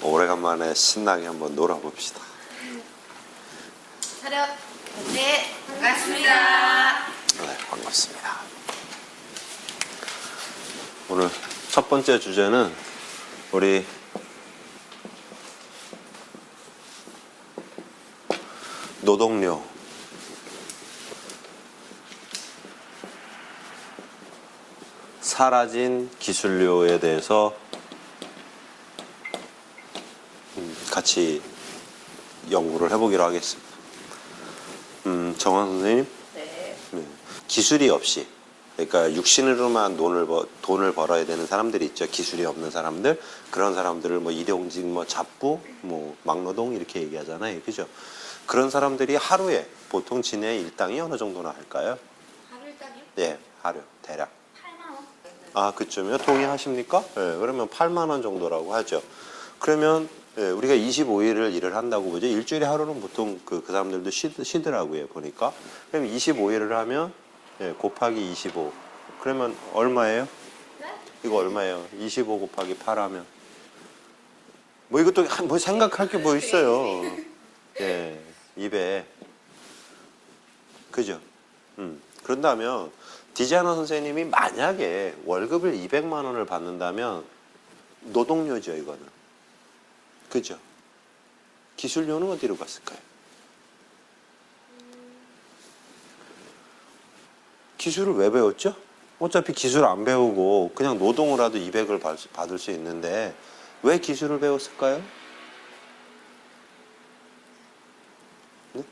오래간만에 신나게 한번 놀아봅시다. 차렷. 네, 반갑습니다. 네, 반갑습니다. 오늘 첫 번째 주제는 우리 노동료, 사라진 기술료에 대해서 같이 연구를 해보기로 하겠습니다. 정환 선생님, 네. 기술이 없이, 그러니까 육신으로만 돈을 벌어야 되는 사람들이 있죠. 기술이 없는 사람들, 그런 사람들을 뭐 일용직, 뭐 잡부, 뭐 막노동 이렇게 얘기하잖아요, 그죠? 그런 사람들이 하루에 보통 지내 일당이 어느 정도나 할까요? 하루 일당이요? 네, 하루 대략. 8만 원. 아, 그쯤이요? 동의하십니까? 네, 그러면 8만 원 정도라고 하죠. 그러면 우리가 25일을 일을 한다고 보죠. 일주일에 하루는 보통 그 사람들도 쉬더라고요, 보니까. 그럼 25일을 하면 곱하기 25. 그러면 얼마예요? 네? 이거 얼마예요? 25 곱하기 8 하면. 뭐 이것도 뭐 생각할 게 뭐 있어요. 예, 200. 그죠? 그런다면 디자이너 선생님이 만약에 월급을 200만 원을 받는다면 노동료죠, 이거는. 그죠? 기술료는 어디로 갔을까요? 기술을 왜 배웠죠? 어차피 기술 안 배우고 그냥 노동으로라도 200을 받을 수 있는데 왜 기술을 배웠을까요? 네?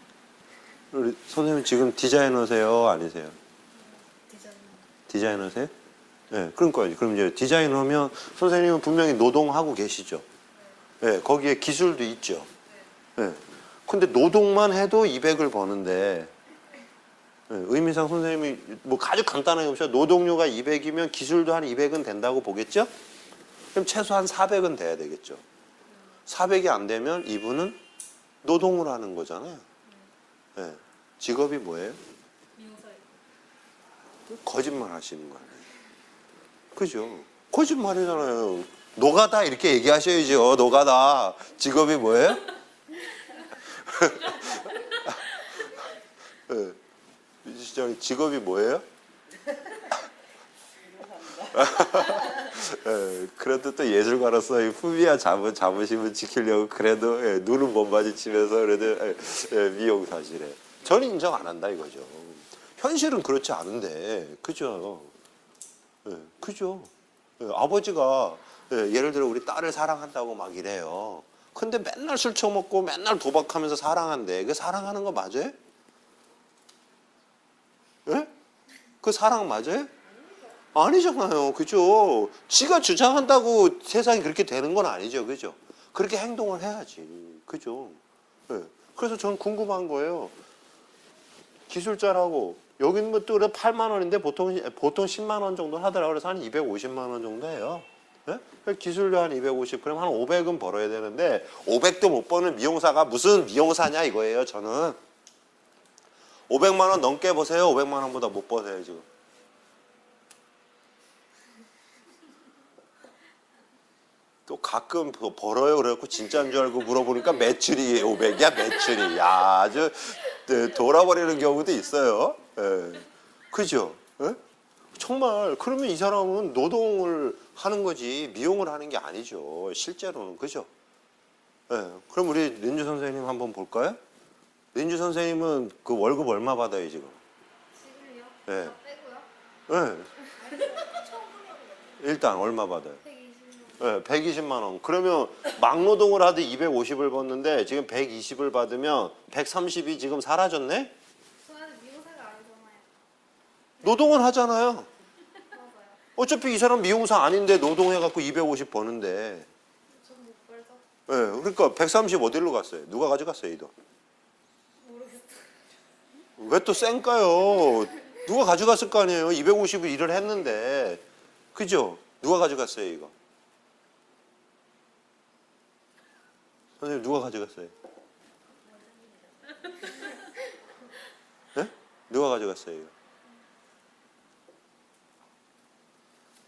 우리 선생님 지금 디자이너세요? 아니세요? 디자이너세요? 네, 그러니까요. 그럼 이제 디자이너면 선생님은 분명히 노동하고 계시죠? 네, 거기에 기술도 있죠. 네. 근데 노동만 해도 200을 버는데, 네, 의미상 선생님이 뭐 아주 간단하게 봅시다. 노동료가 200이면 기술도 한 200은 된다고 보겠죠? 그럼 최소한 400은 돼야 되겠죠. 400이 안 되면 이분은 노동을 하는 거잖아요. 네. 직업이 뭐예요? 미용사요. 거짓말 하시는 거 아니에요? 그죠? 거짓말이잖아요. 노가다 이렇게 얘기하셔야죠. 노가다. 직업이 뭐예요? 네. 시장님 직업이 뭐예요? 네, 그래도 또 예술가로서 이 후미와 자부심을 지키려고 그래도 눈은 못 마주치면서 그래도 미용사시래. 저는 인정 안 한다 이거죠. 현실은 그렇지 않은데, 그죠? 그죠? 아버지가 예를 들어 우리 딸을 사랑한다고 막 이래요. 근데 맨날 술 처먹고 맨날 도박하면서 사랑한대. 그 사랑하는 거 맞아요? 예? 그 사랑 맞아요? 아니잖아요. 그죠? 지가 주장한다고 세상이 그렇게 되는 건 아니죠. 그죠? 그렇게 행동을 해야지. 그죠? 예. 그래서 저는 궁금한 거예요. 기술자라고 여기는 뭐또 8만 원인데 보통 10만 원 정도 하더라고요. 그래서 한 250만 원 정도 해요. 네? 기술료 한 250, 그럼 한 500은 벌어야 되는데 500도 못 버는 미용사가 무슨 미용사냐 이거예요. 저는 500만 원 넘게 버세요. 500만 원보다 못 버세요 지금. 또 가끔 벌어요. 그래갖고 진짜인 줄 알고 물어보니까 매출이 500이야 매출이. 야, 아주 돌아버리는 경우도 있어요. 예. 그죠? 예? 정말 그러면 이 사람은 노동을 하는 거지 미용을 하는 게 아니죠. 실제로는. 그죠? 예. 그럼 우리 린주 선생님 한번 볼까요? 린주 선생님은 그 월급 얼마 받아요 지금? 지금요? 예. 다 빼고요? 예. 일단 얼마 받아요? 120만 원. 네, 120만 원. 그러면 막노동을 하도 250을 받는데 지금 120을 받으면 130이 지금 사라졌네? 저는 미용사가 아니잖아요. 노동을 하잖아요. 맞아요. 어차피 이 사람 미용사 아닌데 노동해갖고 250 버는데. 저는 못 벌죠. 네, 그러니까 130 어디로 갔어요? 누가 가져갔어요, 이 돈? 모르겠어요. 왜 또 쌩까요? 누가 가져갔을 거 아니에요? 250을 일을 했는데. 그죠? 누가 가져갔어요, 이거? 선생님 누가 가져갔어요? 네? 누가 가져갔어요? 이거?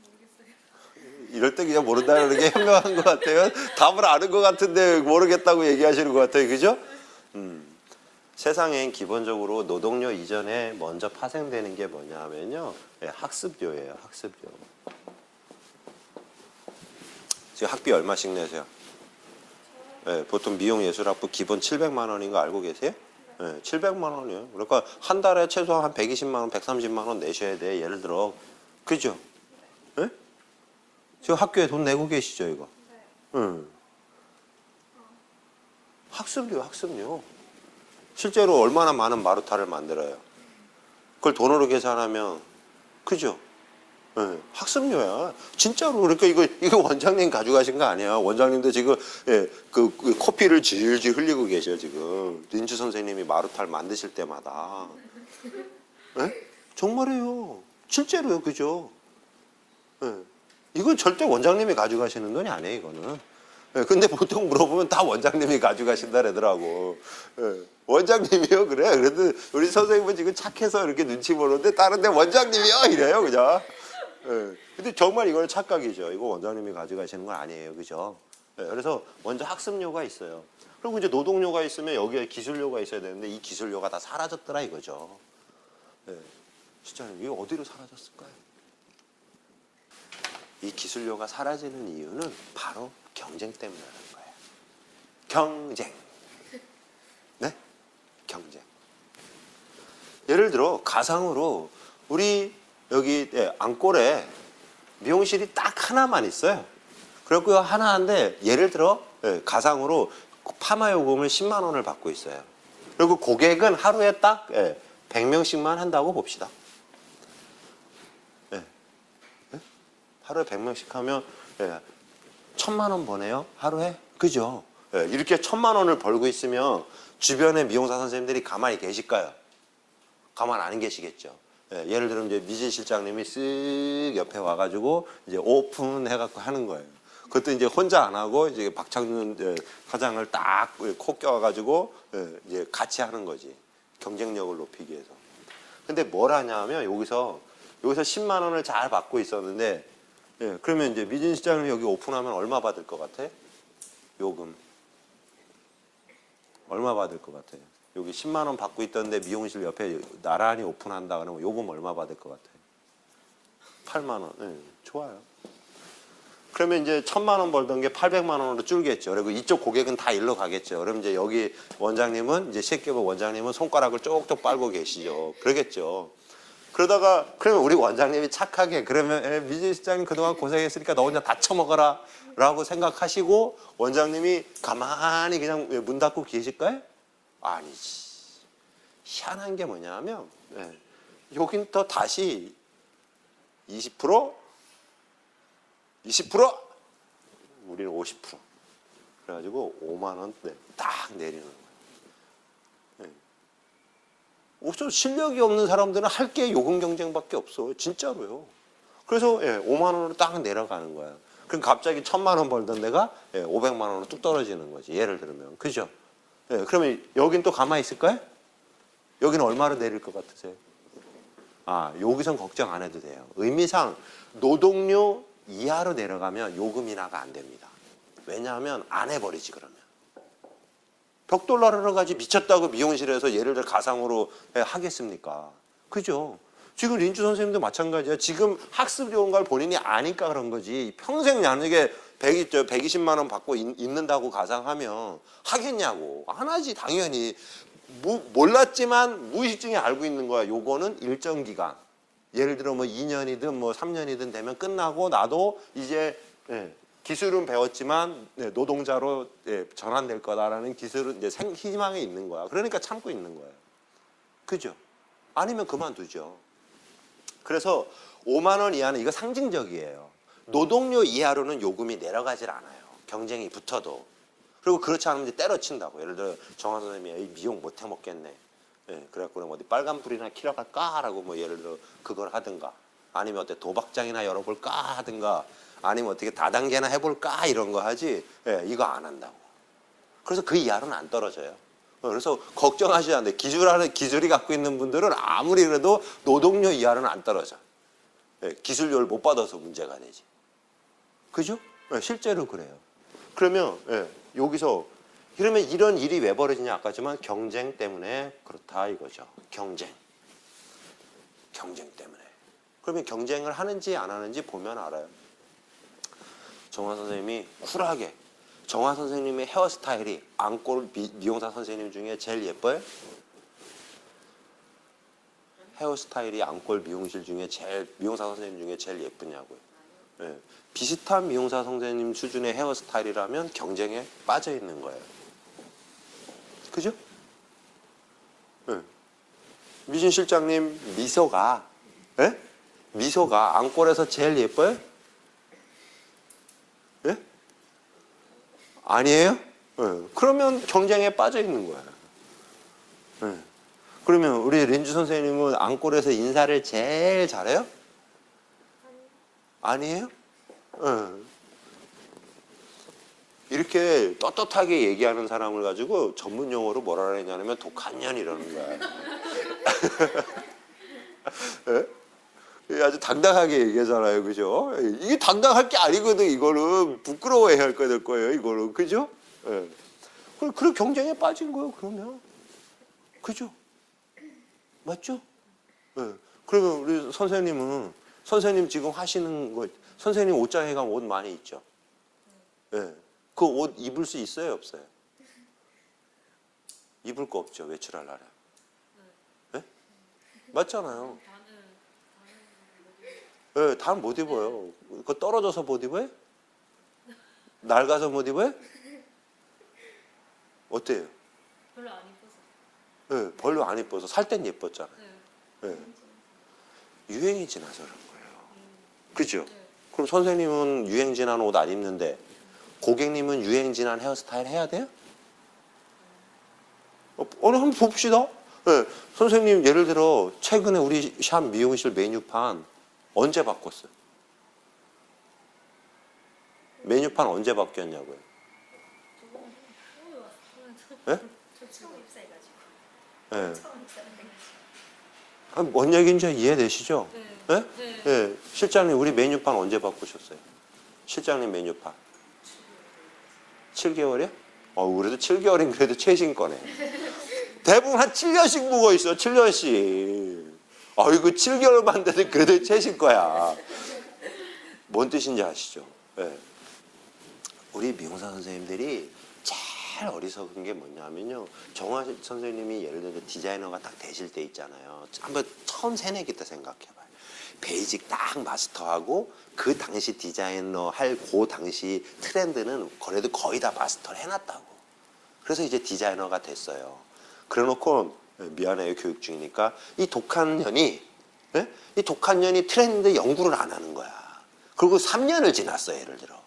모르겠어요. 이럴 때 그냥 모른다는 게 현명한 것 같아요. 답을 아는 것 같은데 모르겠다고 얘기하시는 것 같아요. 그죠? 세상엔 기본적으로 노동요 이전에 먼저 파생되는 게 뭐냐면요. 예, 학습료예요. 학습료. 지금 학비 얼마씩 내세요? 예, 보통 미용예술학부 기본 700만 원인 거 알고 계세요? 예, 700만 원이에요. 그러니까 한 달에 최소한 한 120만 원, 130만 원 내셔야 돼. 예를 들어. 그죠? 예? 지금 학교에 돈 내고 계시죠, 이거? 응. 학습료, 학습료. 실제로 얼마나 많은 마루타를 만들어요. 그걸 돈으로 계산하면, 그죠? 예, 학습료야. 진짜로. 그러니까 이거 원장님 가져가신 거 아니야. 원장님도 지금, 예, 그 커피를 질질 흘리고 계셔, 지금. 린주 선생님이 마루타를 만드실 때마다. 예? 정말이에요. 실제로요, 그죠? 예. 이건 절대 원장님이 가져가시는 돈이 아니에요, 이거는. 예, 근데 보통 물어보면 다 원장님이 가져가신다 그러더라고. 예, 원장님이요? 그래. 그래도 우리 선생님은 지금 착해서 이렇게 눈치 보는데 다른 데 원장님이요? 이래요, 그죠? 예, 근데 정말 이거는 착각이죠. 이거 원장님이 가져가시는 건 아니에요, 그죠? 예, 그래서 먼저 학습료가 있어요. 그리고 이제 노동료가 있으면 여기에 기술료가 있어야 되는데 이 기술료가 다 사라졌더라 이거죠. 예, 진짜 이게 어디로 사라졌을까요? 이 기술료가 사라지는 이유는 바로 경쟁 때문이라는 거예요. 경쟁. 네? 경쟁. 예를 들어 가상으로 우리 여기 안골에 미용실이 딱 하나만 있어요. 그리고 하나인데 예를 들어 가상으로 파마 요금을 10만 원을 받고 있어요. 그리고 고객은 하루에 딱 100명씩만 한다고 봅시다. 하루에 100명씩 하면 1000만 원 버네요. 하루에. 그죠? 이렇게 1000만 원을 벌고 있으면 주변에 미용사 선생님들이 가만히 계실까요? 가만 안 계시겠죠. 예를 들면 이제 미진 실장님이 쓱 옆에 와가지고 이제 오픈해갖고 하는 거예요. 그것도 이제 혼자 안 하고 이제 박창준 사장을 딱 코 껴가지고 이제 같이 하는 거지. 경쟁력을 높이기 위해서. 근데 뭘 하냐면 여기서 10만 원을 잘 받고 있었는데 그러면 이제 미진 실장님 여기 오픈하면 얼마 받을 것 같아? 요금. 얼마 받을 것 같아요? 여기 10만 원 받고 있던데 미용실 옆에 나란히 오픈한다 그러면 요금 얼마 받을 것 같아요? 8만 원. 네, 좋아요. 그러면 이제 1000만 원 벌던 게 800만 원으로 줄겠죠. 그리고 이쪽 고객은 다 일로 가겠죠. 그럼 이제 여기 원장님은 이제 셰프버 원장님은 손가락을 쪽쪽 빨고 계시죠. 그러겠죠. 그러다가 그러면 우리 원장님이 착하게 그러면 미진 실장님 그동안 고생했으니까 너 혼자 다 처먹어라 라고 생각하시고 원장님이 가만히 그냥 문 닫고 계실까요? 아니지. 희한한 게 뭐냐면 여긴 또 다시 20% 우리는 50% 그래가지고 5만 원 딱 내리는 거예요. 없어. 실력이 없는 사람들은 할 게 요금 경쟁밖에 없어. 진짜로요. 그래서 5만 원으로 딱 내려가는 거야. 그럼 갑자기 1000만 원 벌던 데가 500만 원으로 뚝 떨어지는 거지. 예를 들면. 그죠? 그러면 여긴 또 가만히 있을까요? 여기는 얼마로 내릴 것 같으세요? 아, 여기선 걱정 안 해도 돼요. 의미상 노동료 이하로 내려가면 요금 인하가 안 됩니다. 왜냐하면 안 해버리지 그러면. 벽돌 나르러 가지 미쳤다고 미용실에서 예를 들어 가상으로 하겠습니까? 그죠? 지금 린주 선생님도 마찬가지야. 지금 학습료 온 걸 본인이 아니까 그런 거지. 평생 만약에 120만 원 받고 있는다고 가상하면 하겠냐고. 안 하지 당연히. 몰랐지만 무의식중에 알고 있는 거야. 요거는 일정 기간. 예를 들어 뭐 2년이든 뭐 3년이든 되면 끝나고 나도 이제 기술은 배웠지만 노동자로 전환될 거다라는 기술은 이제 희망이 있는 거야. 그러니까 참고 있는 거예요. 그죠? 아니면 그만두죠. 그래서 5만 원 이하는 이거 상징적이에요. 노동료 이하로는 요금이 내려가질 않아요. 경쟁이 붙어도. 그리고 그렇지 않으면 이제 때려친다고. 예를 들어 정화 선생님이 미용 못 해 먹겠네. 그래갖고 그럼 어디 빨간불이나 키러 갈까라고 뭐 예를 들어 그걸 하든가. 아니면 어때 도박장이나 열어볼까 하든가. 아니면 어떻게 다단계나 해볼까 이런 거 하지. 이거 안 한다고. 그래서 그 이하로는 안 떨어져요. 그래서 걱정하셔야 돼. 기술이 갖고 있는 분들은 아무리 그래도 노동료 이하로는 안 떨어져. 기술료를 못 받아서 문제가 되지. 그죠? 예, 실제로 그래요. 그러면 예, 여기서 그러면 이런 일이 왜 벌어지냐 아까지만 경쟁 때문에 그렇다 이거죠. 경쟁 때문에. 그러면 경쟁을 하는지 안 하는지 보면 알아요. 정화 선생님이 쿨하게 정화 선생님의 헤어스타일이 안골 미용사 선생님 중에 제일 예뻐요? 헤어스타일이 안골 미용실 중에 미용사 선생님 중에 제일 예쁘냐고요. 예, 비슷한 미용사 선생님 수준의 헤어스타일이라면 경쟁에 빠져 있는 거예요. 그죠? 예. 미진 실장님 미소가 예? 미소가 안골에서 제일 예뻐요? 예? 아니에요? 예. 그러면 경쟁에 빠져 있는 거예요. 예. 그러면 우리 린주 선생님은 안골에서 인사를 제일 잘해요? 아니에요? 예. 이렇게 떳떳하게 얘기하는 사람을 가지고 전문 용어로 뭐라 그러냐면 독한 년이라는 거야. 예? 아주 당당하게 얘기하잖아요, 그죠? 이게 당당할 게 아니거든. 이거는 부끄러워해야 할 거 될 거예요, 이거는, 그죠? 예. 그리고 경쟁에 빠진 거예요, 그러면, 그죠? 맞죠? 예. 그러면 우리 선생님 지금 하시는 거, 선생님 옷장에 가면 옷 많이 있죠? 예. 그 옷 입을 수 있어요, 없어요? 입을 거 없죠, 외출할 날에. 예? 맞잖아요. 예, 다 못 입어요. 그거 떨어져서 못 입어요? 낡아서 못 입어요? 어때요? 별로 안 이뻐서. 예, 별로 안 이뻐서 살 땐 예뻤잖아요. 예. 유행이 지나서 그런 거예요. 그죠? 그럼 선생님은 유행 지난 옷 안 입는데 고객님은 유행 지난 헤어스타일 해야 돼요? 오늘 한번 봅시다. 예, 선생님 예를 들어 최근에 우리 샵 미용실 메뉴판 언제 바꿨어요? 메뉴판 언제 바뀌었냐고요? 예? 저 처음 입사해가지고. 예. 처음 입사해가지고. 뭔 얘기인지 이해되시죠? 네. 예? 네. 예. 실장님 우리 메뉴판 언제 바꾸셨어요? 실장님 메뉴판 7개월이요? 그래도 7개월이면 그래도 최신 거네. 대부분 한 7년씩 묵어 있어. 7년씩. 이거 7개월만 돼도 그래도 최신 거야. 뭔 뜻인지 아시죠? 예. 우리 미용사 선생님들이 제일 어리석은 게 뭐냐면요. 정화 선생님이 예를 들어 디자이너가 딱 되실 때 있잖아요. 한번 처음 새내기 때 생각해봐요. 베이직 딱 마스터하고 그 당시 디자이너 할 그 당시 트렌드는 그래도 거의 다 마스터를 해놨다고. 그래서 이제 디자이너가 됐어요. 그래놓고 미안해요, 교육 중이니까 이 독한 년이 트렌드 연구를 안 하는 거야. 그리고 3년을 지났어요, 예를 들어.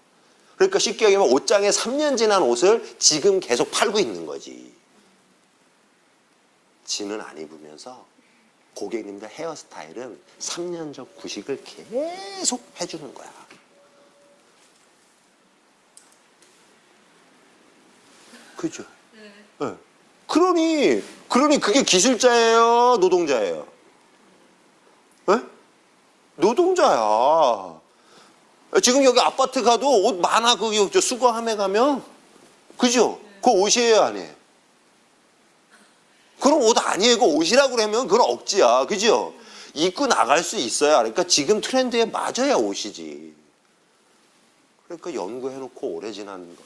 그러니까 쉽게 얘기하면 옷장에 3년 지난 옷을 지금 계속 팔고 있는 거지. 지는 안 입으면서 고객님들 헤어스타일은 3년 전 구식을 계속 해주는 거야. 그죠? 네. 그러니 그게 기술자예요, 노동자예요? 네? 노동자야. 지금 여기 아파트 가도 옷 많아. 거기 수거함에 가면, 그죠? 그거 옷이에요, 아니에요? 그럼 옷 아니에요. 그거 옷이라고 그러면 그건 억지야, 그죠? 입고 나갈 수 있어야. 그러니까 지금 트렌드에 맞아야 옷이지. 그러니까 연구해놓고 오래 지난 거.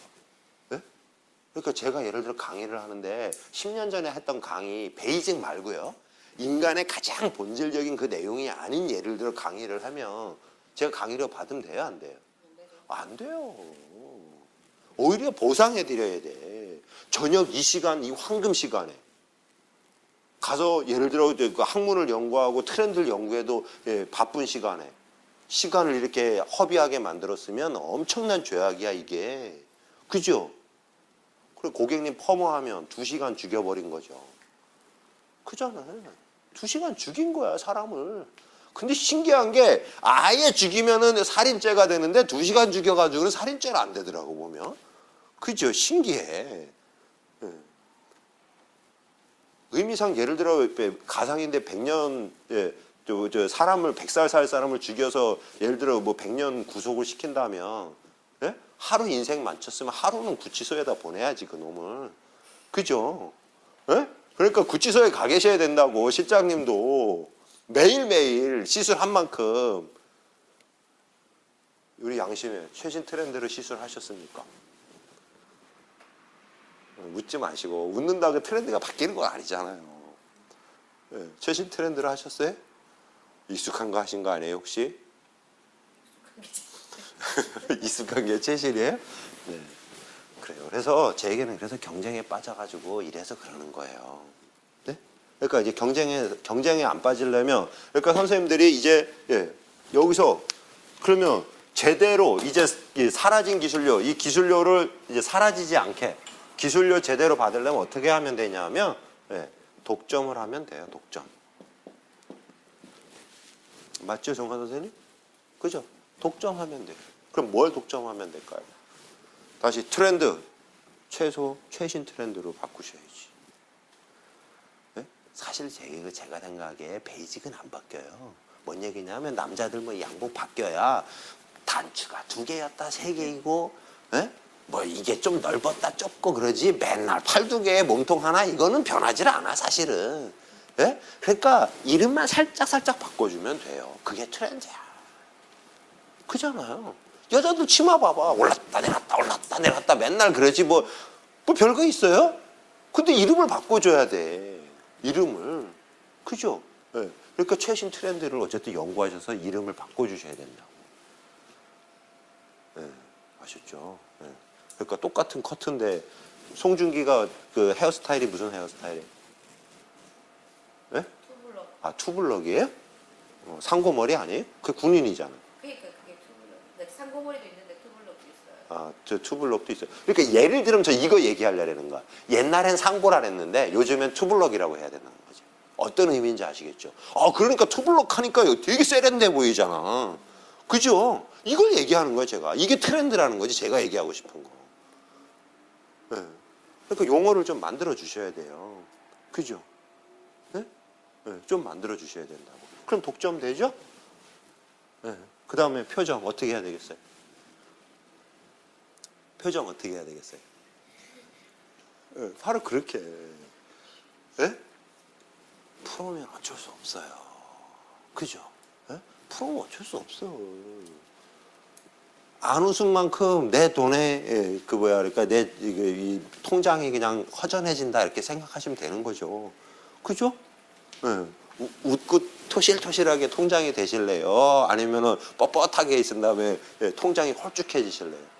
네? 그러니까 제가 예를 들어 강의를 하는데 10년 전에 했던 강의 베이직 말고요. 인간의 가장 본질적인 그 내용이 아닌 예를 들어 강의를 하면 제가 강의료 받으면 돼요, 안 돼요? 안 돼요. 오히려 보상해드려야 돼. 저녁 이 시간, 이 황금 시간에 가서 예를 들어 그 학문을 연구하고 트렌드를 연구해도 바쁜 시간에 시간을 이렇게 허비하게 만들었으면 엄청난 죄악이야, 이게. 그죠? 그리고 고객님 퍼머하면 2시간 죽여버린 거죠. 그잖아요. 2시간 죽인 거야, 사람을. 근데 신기한 게 아예 죽이면은 살인죄가 되는데 2시간 죽여가지고는 살인죄는 안 되더라고, 보면. 그죠? 신기해. 예. 의미상 예를 들어 가상인데 100년 사람을 100살 살 사람을 죽여서 예를 들어 뭐 100년 구속을 시킨다면 예? 하루 인생 만쳤으면 하루는 구치소에다 보내야지 그 놈을. 그죠? 예? 그러니까 구치소에 가 계셔야 된다고. 실장님도 매일매일 시술한 만큼. 우리 양심에 최신 트렌드로 시술하셨습니까? 웃지 마시고. 웃는다고 트렌드가 바뀌는 건 아니잖아요. 예, 최신 트렌드로 하셨어요? 익숙한 거 하신 거 아니에요 혹시? 익숙한 게 최신이에요? 네. 그래요. 그래서 제 얘기는 그래서 경쟁에 빠져가지고 이래서 그러는 거예요. 네? 그러니까 이제 경쟁에 안 빠지려면, 그러니까 선생님들이 이제 여기서 그러면 제대로 이제 사라진 기술료, 이 기술료를 이제 사라지지 않게 기술료 제대로 받으려면 어떻게 하면 되냐면 독점을 하면 돼요. 독점. 맞죠, 정관 선생님? 그죠? 독점하면 돼요. 그럼 뭘 독점하면 될까요? 다시 트렌드, 최신 트렌드로 바꾸셔야지. 네? 사실 제가 생각에 베이직은 안 바뀌어요. 뭔 얘기냐면 남자들 뭐 양복 바뀌어야 단추가 2개였다 3개이고, 네? 뭐 이게 좀 넓었다 좁고 그러지 맨날 팔 2개에 몸통 하나 이거는 변하지 않아 사실은. 예? 그러니까 이름만 살짝 바꿔주면 돼요. 그게 트렌드야. 그잖아요. 여자들 치마 봐봐. 올랐다 내렸다 맨날 그러지 뭐 별거 있어요? 근데 이름을 바꿔줘야 돼. 이름을. 그죠? 예. 그러니까 최신 트렌드를 어쨌든 연구하셔서 이름을 바꿔주셔야 된다고. 예. 아셨죠? 예. 그러니까 똑같은 커트인데 송중기가 그 헤어스타일이 무슨 헤어스타일이에요? 예? 투블럭. 아, 투블럭이에요? 상고머리 아니에요? 그 군인이잖아. 그러니까 그게 투블럭. 네, 상고머리도 있는데 투블럭도 있어요. 아, 저 투블럭도 있어요. 그러니까 예를 들면 저 이거 얘기하려는 거야. 옛날엔 상고라 했는데 요즘엔 투블럭이라고 해야 된다는 거지. 어떤 의미인지 아시겠죠? 아, 그러니까 투블럭 하니까 되게 세련돼 보이잖아. 그죠? 이걸 얘기하는 거예요, 제가. 이게 트렌드라는 거지, 제가 얘기하고 싶은 거. 네. 그러니까 용어를 좀 만들어 주셔야 돼요. 그죠? 네? 네, 좀 만들어 주셔야 된다고. 그럼 독점 되죠? 네. 그 다음에 표정 어떻게 해야 되겠어요? 표정 어떻게 해야 되겠어요? 네, 바로 그렇게. 네? 프로면 어쩔 수 없어요. 그죠? 네? 프로면 어쩔 수 없어. 안 웃은 만큼 내 돈에 그러니까 내 이 통장이 그냥 허전해진다 이렇게 생각하시면 되는 거죠. 그죠? 네. 웃고 토실토실하게 통장이 되실래요? 아니면은 뻣뻣하게 있은 다음에 통장이 홀쭉해지실래요?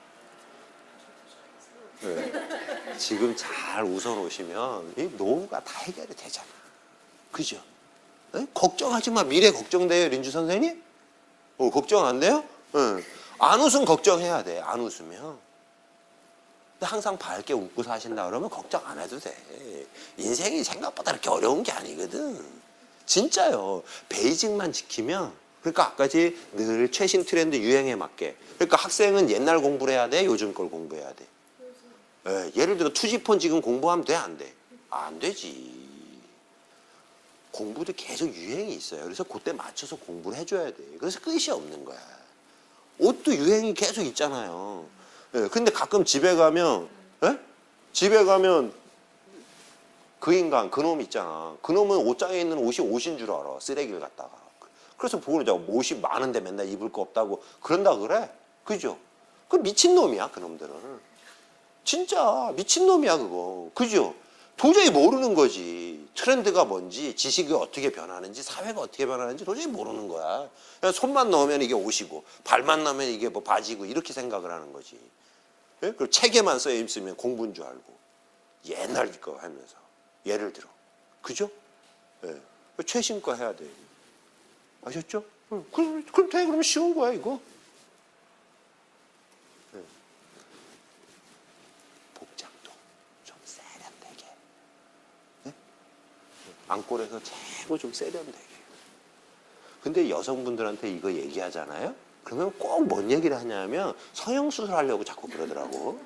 네. 지금 잘 웃어놓으시면 이 노후가 다 해결이 되잖아. 그죠? 네? 걱정하지 마. 미래 걱정돼요, 린주 선생님? 걱정 안 돼요? 네. 안 웃으면 걱정해야 돼. 안 웃으면. 근데 항상 밝게 웃고 사신다 그러면 걱정 안 해도 돼. 인생이 생각보다 그렇게 어려운 게 아니거든. 진짜요. 베이직만 지키면, 그러니까 아까지 늘 최신 트렌드 유행에 맞게. 그러니까 학생은 옛날 공부를 해야 돼, 요즘 걸 공부해야 돼. 예를 들어 투지폰 지금 공부하면 돼, 안 돼? 안 되지. 공부도 계속 유행이 있어요. 그래서 그때 맞춰서 공부를 해줘야 돼. 그래서 끝이 없는 거야. 옷도 유행이 계속 있잖아요. 근데 가끔 집에 가면, 집에 가면 그 인간, 그놈 있잖아. 그놈은 옷장에 있는 옷이 옷인 줄 알아. 쓰레기를 갖다가. 그래서 보고 그러자고. 옷이 많은데 맨날 입을 거 없다고 그런다 그래. 그죠? 그 미친놈이야, 그놈들은. 진짜 미친놈이야, 그거. 그죠? 도저히 모르는 거지. 트렌드가 뭔지, 지식이 어떻게 변하는지, 사회가 어떻게 변하는지 도저히 모르는 거야. 그냥 손만 넣으면 이게 옷이고, 발만 넣으면 이게 뭐 바지고, 이렇게 생각을 하는 거지. 예? 그리고 책에만 써 있으면 공부인 줄 알고. 옛날 거 하면서. 예를 들어. 그죠? 예. 최신 거 해야 돼. 아셨죠? 그럼 돼. 그러면 쉬운 거야, 이거. 예. 복장도 좀 세련되게. 예? 안골에서 최고 좀 세련되게. 근데 여성분들한테 이거 얘기하잖아요? 그러면 꼭 뭔 얘기를 하냐면 성형수술 하려고 자꾸 그러더라고.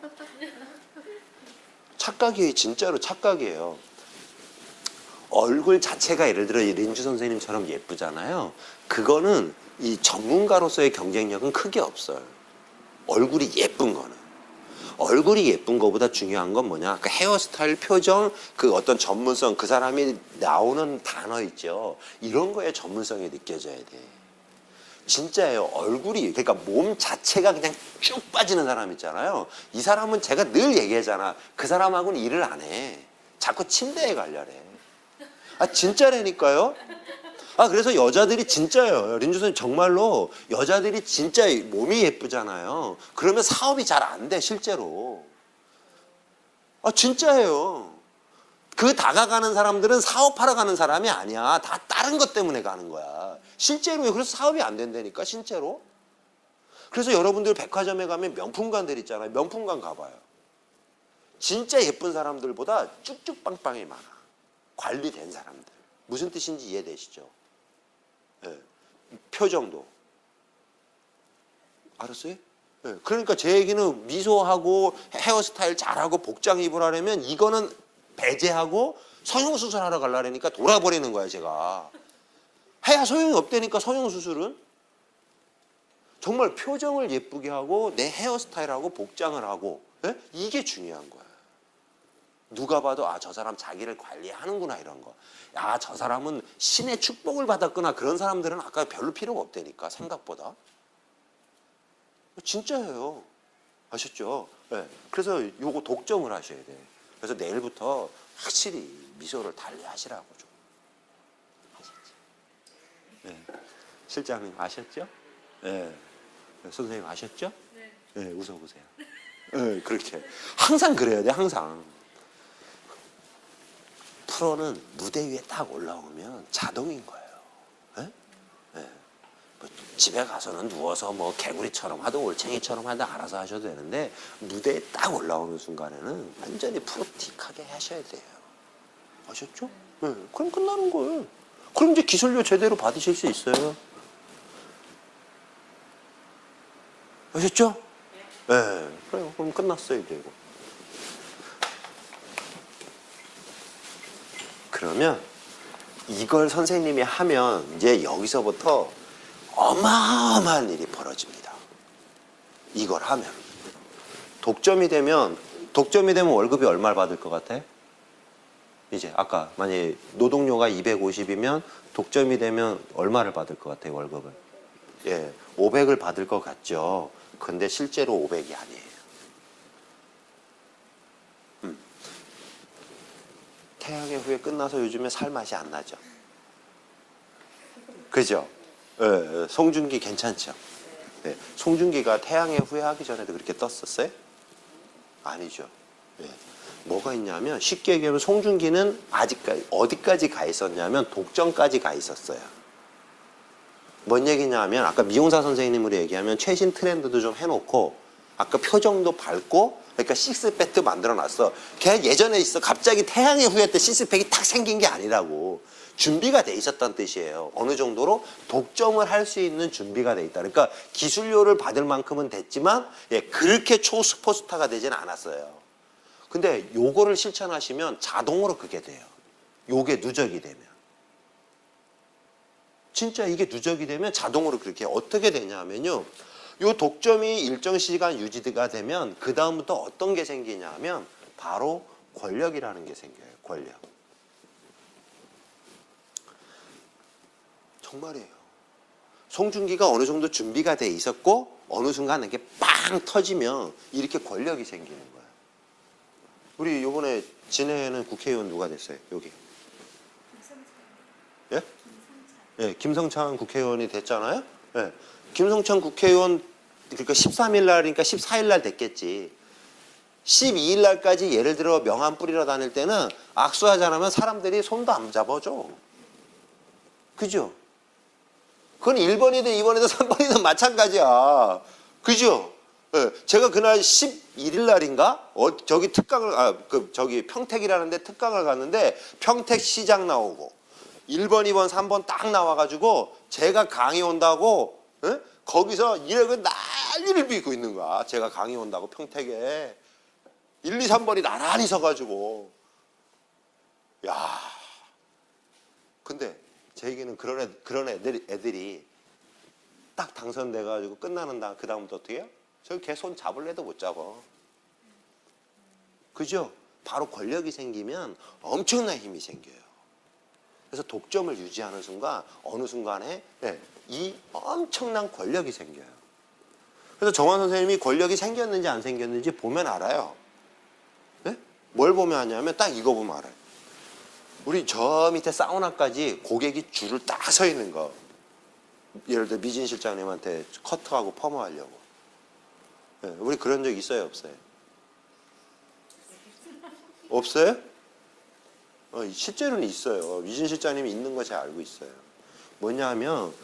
착각이에요. 진짜로 착각이에요. 얼굴 자체가 예를 들어 린주 선생님처럼 예쁘잖아요. 그거는 이 전문가로서의 경쟁력은 크게 없어요. 얼굴이 예쁜 거는. 얼굴이 예쁜 거보다 중요한 건 뭐냐? 그 헤어스타일, 표정, 그 어떤 전문성, 그 사람이 나오는 단어 있죠. 이런 거에 전문성이 느껴져야 돼. 진짜예요. 얼굴이, 그러니까 몸 자체가 그냥 쭉 빠지는 사람 있잖아요. 이 사람은 제가 늘 얘기하잖아. 그 사람하고는 일을 안 해. 자꾸 침대에 가려래. 아, 진짜라니까요? 아, 그래서 여자들이 진짜예요. 린주 선생님, 정말로 여자들이 진짜 몸이 예쁘잖아요. 그러면 사업이 잘 안 돼, 실제로. 아, 진짜예요. 그 다가가는 사람들은 사업하러 가는 사람이 아니야. 다 다른 것 때문에 가는 거야. 실제로요. 그래서 사업이 안 된다니까, 실제로. 그래서 여러분들 백화점에 가면 명품관들 있잖아요. 명품관 가봐요. 진짜 예쁜 사람들보다 쭉쭉 빵빵이 많아. 관리된 사람들. 무슨 뜻인지 이해되시죠? 네. 표정도. 알았어요? 네. 그러니까 제 얘기는 미소하고 헤어스타일 잘하고 복장 입으라면 이거는 배제하고 성형수술하러 가려니까 돌아버리는 거야, 제가. 해야 소용이 없다니까, 성형수술은. 정말 표정을 예쁘게 하고 내 헤어스타일하고 복장을 하고, 네? 이게 중요한 거야. 누가 봐도 아, 저 사람 자기를 관리하는구나, 이런 거. 아, 저 사람은 신의 축복을 받았구나. 그런 사람들은 아까 별로 필요가 없다니까, 생각보다. 진짜예요. 아셨죠? 네. 그래서 요거 독점을 하셔야 돼. 그래서 내일부터 확실히 미소를 달리 하시라고 좀. 아셨죠? 네. 실장님 아셨죠? 네. 선생님 아셨죠? 네. 네, 웃어보세요. 네, 그렇게. 항상 그래야 돼, 항상. 프로는 무대 위에 딱 올라오면 자동인 거예요. 네? 네. 뭐 집에 가서는 누워서 뭐 개구리처럼 하든 올챙이처럼 하든 알아서 하셔도 되는데 무대에 딱 올라오는 순간에는 완전히 프로틱하게 하셔야 돼요. 아셨죠? 네. 그럼 끝나는 거예요. 그럼 이제 기술료 제대로 받으실 수 있어요. 아셨죠? 네. 그래요. 그럼 끝났어요, 이제 이거. 그러면 이걸 선생님이 하면 이제 여기서부터 어마어마한 일이 벌어집니다. 이걸 하면. 독점이 되면 월급이 얼마를 받을 것 같아? 이제 아까 만약에 노동료가 250이면 독점이 되면 얼마를 받을 것 같아요, 월급을? 예, 500을 받을 것 같죠. 근데 실제로 500이 아니에요. 태양의 후예 끝나서 요즘에 살 맛이 안 나죠. 그죠? 예, 송중기 괜찮죠? 네. 송중기가 태양의 후예 하기 전에도 그렇게 떴었어요? 아니죠. 예. 뭐가 있냐면 쉽게 얘기하면 송중기는 아직까지 어디까지 가 있었냐면 독점까지 가 있었어요. 뭔 얘기냐면 아까 미용사 선생님으로 얘기하면 최신 트렌드도 좀 해놓고 아까 표정도 밝고 그러니까 식스팩도 만들어놨어. 걔 예전에 있어. 갑자기 태양의 후예 때 식스팩이 탁 생긴 게 아니라고. 준비가 돼 있었다는 뜻이에요. 어느 정도로 독점을 할 수 있는 준비가 돼 있다. 그러니까 기술료를 받을 만큼은 됐지만 예, 그렇게 초슈퍼스타가 되진 않았어요. 근데 요거를 실천하시면 자동으로 그게 돼요. 요게 누적이 되면. 진짜 이게 누적이 되면 자동으로 그렇게 어떻게 되냐면요. 요 독점이 일정 시간 유지가 되면 그 다음부터 어떤 게 생기냐면 바로 권력이라는 게 생겨요. 권력. 정말이에요. 송중기가 어느 정도 준비가 돼 있었고 어느 순간 이게 빵 터지면 이렇게 권력이 생기는 거예요. 우리 요번에 진해에는 국회의원 누가 됐어요? 여기. 예? 예, 김성찬 국회의원이 됐잖아요. 예. 김성찬 국회의원 그러니까 13일 날이니까 14일 날 됐겠지. 12일 날까지 예를 들어 명함 뿌리러 다닐 때는 악수하자면 사람들이 손도 안 잡아줘. 그죠? 그건 1번이든 2번이든 3번이든 마찬가지야. 그죠? 예. 제가 그날 11일 날인가? 저기 저기 평택이라는데 특강을 갔는데 평택 시장 나오고 1번, 2번, 3번 딱 나와가지고 제가 강의 온다고 예? 거기서 이래고 난리를 빚고 있는 거야. 제가 강의 온다고 평택에 1, 2, 3번이 나란히 서가지고 야 근데 제 얘기는 그런 애들이 딱 당선돼가지고 끝나는 그 다음부터 어떻게 해요? 저 걔 손 잡을래도 못 잡아. 그죠? 바로 권력이 생기면 엄청난 힘이 생겨요. 그래서 독점을 유지하는 순간 어느 순간에 이 엄청난 권력이 생겨요. 그래서 정환 선생님이 권력이 생겼는지 안 생겼는지 보면 알아요. 네? 뭘 보면 아냐면 딱 이거 보면 알아요. 우리 저 밑에 사우나까지 고객이 줄을 딱 서 있는 거. 예를 들어 미진 실장님한테 커트하고 펌하려고. 네, 우리 그런 적 있어요, 없어요? 없어요? 실제로는 있어요. 미진 실장님이 있는 거 제가 알고 있어요. 뭐냐 하면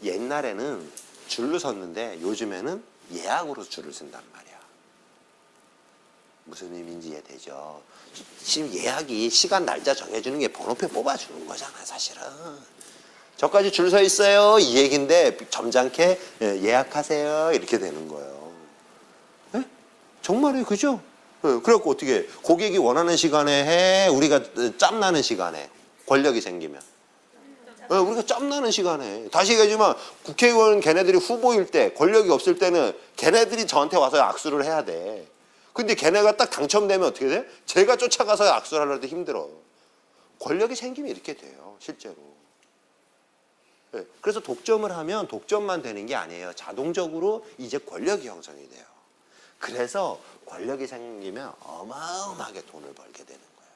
옛날에는 줄로 섰는데 요즘에는 예약으로 줄을 쓴단 말이야. 무슨 의미인지 이해되죠? 지금 예약이 시간 날짜 정해주는 게 번호표 뽑아주는 거잖아, 사실은. 저까지 줄 서 있어요 이 얘기인데 점잖게 예약하세요 이렇게 되는 거예요. 네? 정말이에요, 그죠? 그래갖고 어떻게 고객이 원하는 시간에 해, 우리가 짬나는 시간에 권력이 생기면 우리가 짬나는 시간에. 다시 얘기하지만 국회의원 걔네들이 후보일 때 권력이 없을 때는 걔네들이 저한테 와서 악수를 해야 돼. 근데 걔네가 딱 당첨되면 어떻게 돼? 제가 쫓아가서 악수를 하려도 힘들어. 권력이 생기면 이렇게 돼요, 실제로. 그래서 독점을 하면 독점만 되는 게 아니에요. 자동적으로 이제 권력이 형성이 돼요. 그래서 권력이 생기면 어마어마하게 돈을 벌게 되는 거예요.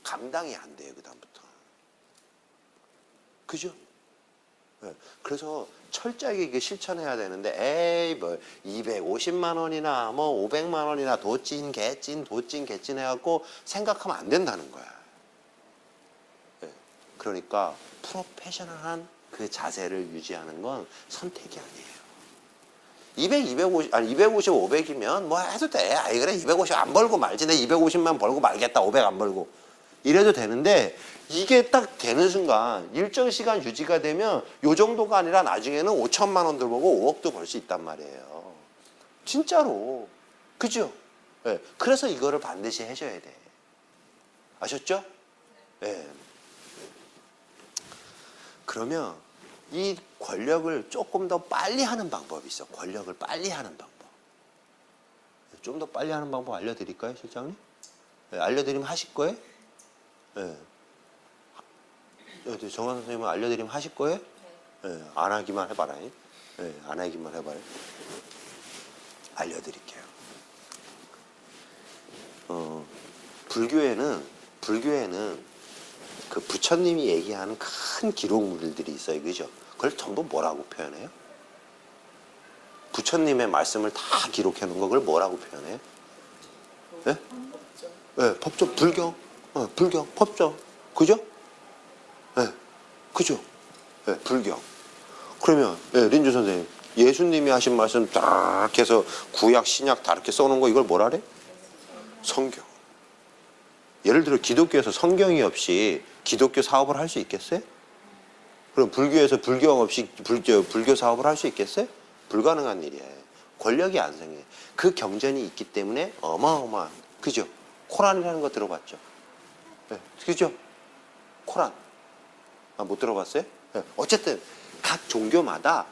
감당이 안 돼요, 그다음부터. 그죠? 그래서 철저하게 이게 실천해야 되는데, 에이, 뭐, 250만 원이나, 뭐, 500만 원이나 도찐, 개찐, 도찐, 개찐 해갖고 생각하면 안 된다는 거야. 그러니까, 프로페셔널한 그 자세를 유지하는 건 선택이 아니에요. 250, 500이면 뭐 해도 돼. 아이, 그래, 250 안 벌고 말지. 내 250만 벌고 말겠다. 500 안 벌고. 이래도 되는데, 이게 딱 되는 순간, 일정 시간 유지가 되면, 요 정도가 아니라 나중에는 5천만 원도 벌고 5억도 벌 수 있단 말이에요. 진짜로. 그죠? 네. 그래서 이거를 반드시 하셔야 돼. 아셨죠? 네. 그러면, 이 권력을 조금 더 빨리 하는 방법이 있어. 권력을 빨리 하는 방법. 좀 더 빨리 하는 방법 알려드릴까요, 실장님? 네, 알려드리면 하실 거예요? 네. 정환 선생님은 알려드리면 하실 거예요? 네. 안 하기만 해봐라. 네, 안 하기만 해봐요. 알려드릴게요. 불교에는 그 부처님이 얘기하는 큰 기록물들이 있어요. 그죠? 그걸 전부 뭐라고 표현해요? 부처님의 말씀을 다 기록해 놓은 거 그걸 뭐라고 표현해요? 네? 네, 법정, 불경. 불경, 법정. 그죠? 네, 그죠? 네, 불경. 그러면, 네, 린주 선생님, 예수님이 하신 말씀 딱 해서 구약, 신약 다 이렇게 써놓은 거 이걸 뭐라 그래? 성경. 예를 들어 기독교에서 성경이 없이 기독교 사업을 할 수 있겠어요? 그럼 불교에서 불경 없이 불교 사업을 할 수 있겠어요? 불가능한 일이에요. 권력이 안 생겨요. 그 경전이 있기 때문에 어마어마한, 그죠? 코란이라는 거 들어봤죠? 네, 그죠? 코란. 못 들어봤어요? 네. 어쨌든 각 종교마다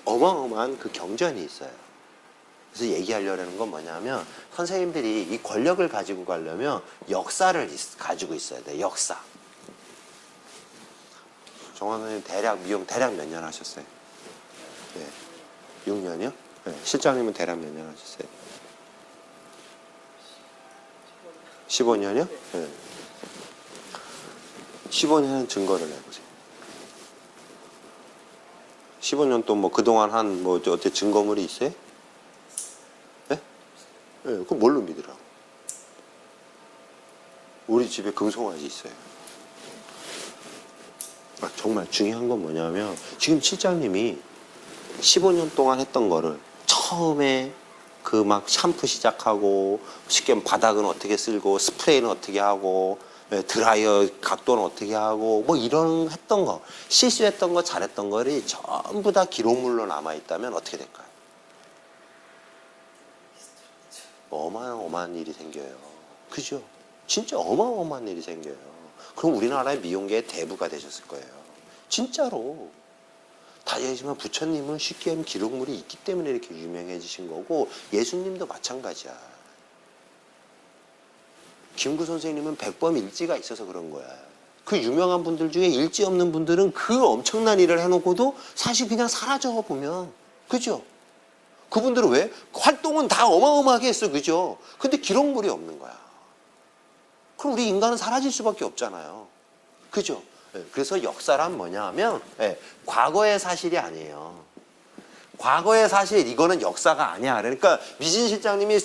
어마어마한 그 경전이 있어요. 그래서 얘기하려는 건 뭐냐면 선생님들이 이 권력을 가지고 가려면 역사를 가지고 있어야 돼요. 역사. 정환 선생님 미용 대략 몇 년 하셨어요? 네. 6년이요? 네. 실장님은 대략 몇 년 하셨어요? 15년이요? 네. 15년 증거를 내보세요. 15년 또 뭐 그동안 한 뭐 어떻게 증거물이 있어요? 네, 그럼 뭘로 믿으라고? 우리 집에 금송아지 있어요. 정말 중요한 건 뭐냐면 지금 실장님이 15년 동안 했던 거를 처음에 그 막 샴푸 시작하고 쉽게 바닥은 어떻게 쓸고 스프레이는 어떻게 하고 드라이어 각도는 어떻게 하고 뭐 이런 했던 거 실수했던 거 잘했던 거를 전부 다 기록물로 남아있다면 어떻게 될까요? 어마어마한 일이 생겨요. 그죠? 진짜 어마어마한 일이 생겨요. 그럼 우리나라의 미용계의 대부가 되셨을 거예요. 진짜로. 다 얘기지만 부처님은 쉽게 하면 기록물이 있기 때문에 이렇게 유명해지신 거고 예수님도 마찬가지야. 김구 선생님은 백범일지가 있어서 그런 거야. 그 유명한 분들 중에 일지 없는 분들은 그 엄청난 일을 해놓고도 사실 그냥 사라져 보면, 그죠? 그분들은 왜? 활동은 다 어마어마하게 했어, 그죠? 근데 기록물이 없는 거야. 그럼 우리 인간은 사라질 수밖에 없잖아요. 그죠? 그래서 역사란 뭐냐 하면 과거의 사실이 아니에요. 과거의 사실, 이거는 역사가 아니야. 그러니까 미진 실장님이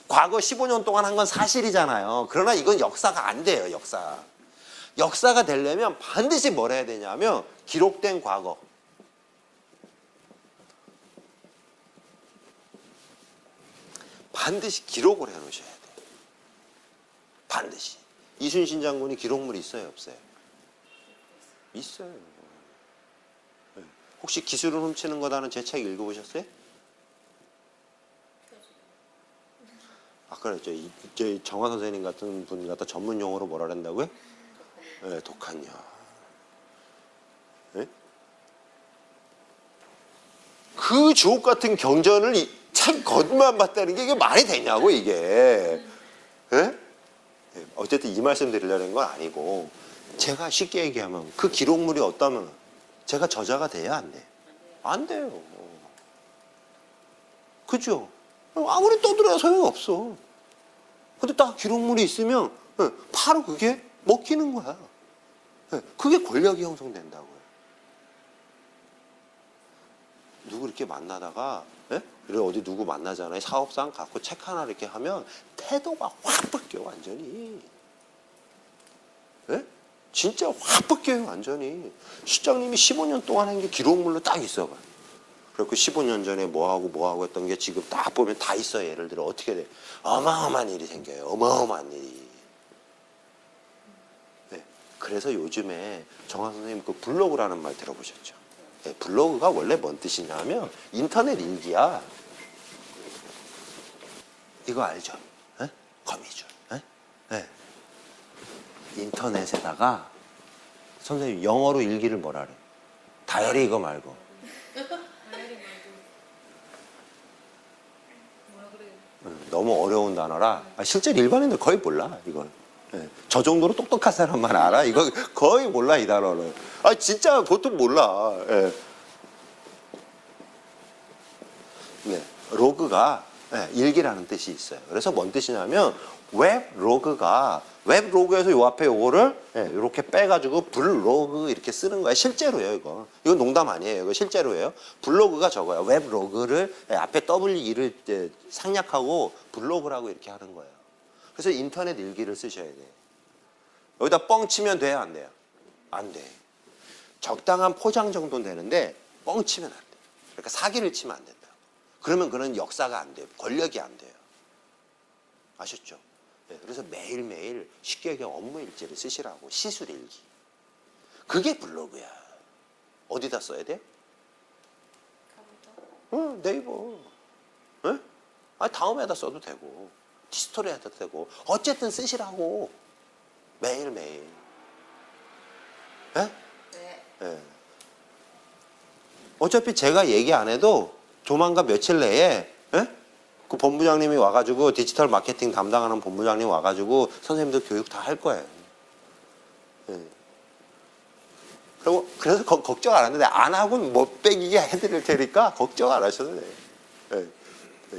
과거 15년 동안 한 건 사실이잖아요. 그러나 이건 역사가 안 돼요, 역사. 역사가 되려면 반드시 뭘 해야 되냐면 기록된 과거. 반드시 기록을 해놓으셔야 돼요. 반드시. 이순신 장군이 기록물이 있어요, 없어요? 있어요. 혹시 기술을 훔치는 거다는 제 책 읽어보셨어요? 아까 그랬죠. 저희 정화 선생님 같은 분 갖다 전문 용어로 뭐라 그런다고요? 네, 독한요. 네? 그 주옥 같은 경전을 참 겉만 봤다는 게 이게 말이 되냐고 이게. 네? 어쨌든 이 말씀 드리려는 건 아니고 제가 쉽게 얘기하면 그 기록물이 없다면 제가 저자가 돼야 안 돼요? 안 돼요. 그죠? 아무리 떠들어야 소용없어. 근데 딱 기록물이 있으면 바로 그게 먹히는 거야. 그게 권력이 형성된다고요. 누구 이렇게 만나다가 그리고 어디 누구 만나잖아요. 사업상 갖고 책 하나 이렇게 하면 태도가 확 바뀌어 완전히. 진짜 확 바뀌어요 완전히. 실장님이 15년 동안 한 게 기록물로 딱 있어봐. 그리고 15년 전에 뭐하고 했던 게 지금 딱 보면 다 있어요. 예를 들어 어떻게 돼? 어마어마한 일이 생겨요. 어마어마한 일이. 네. 그래서 요즘에 정화 선생님 그 블로그라는 말 들어보셨죠? 네. 블로그가 원래 뭔 뜻이냐면 인터넷 일기야. 이거 알죠? 거미줄. 네. 인터넷에다가 선생님 영어로 일기를 뭐라 그래? 다이어리 이거 말고. 너무 어려운 단어라. 실제로 일반인들 거의 몰라 이걸. 저 정도로 똑똑한 사람만 알아. 이거 거의 몰라 이 단어는. 진짜 보통 몰라. 네, 로그가 일기라는 뜻이 있어요. 그래서 뭔 뜻이냐면 웹로그에서 요 앞에 요거를 이렇게 빼가지고 블로그 이렇게 쓰는 거야. 실제로예요, 이거. 이건 농담 아니에요. 이거 실제로예요. 블로그가 저거야. 웹로그를 앞에 WE를 생략하고 블로그라고 이렇게 하는 거예요. 그래서 인터넷 일기를 쓰셔야 돼요. 여기다 뻥 치면 돼요, 안 돼요? 안 돼. 적당한 포장 정도는 되는데 뻥 치면 안 돼. 그러니까 사기를 치면 안 된다. 그러면 그런 역사가 안 돼요. 권력이 안 돼요. 아셨죠? 그래서 매일매일 쉽게 얘기하면 업무 일지를 쓰시라고. 시술 일기. 그게 블로그야. 어디다 써야 돼? 네이버. 다음에다 써도 되고 티스토리에다 되고 어쨌든 쓰시라고. 매일매일. 네. 어차피 제가 얘기 안 해도 조만간 며칠 내에 그 본부장님이 와가지고 디지털 마케팅 담당하는 본부장님 와가지고 선생님들 교육 다 할 거예요. 그리고 그래서 걱정 안 하는데 안 하고는 못 빼기게 해드릴 테니까 걱정 안 하셔도 돼요.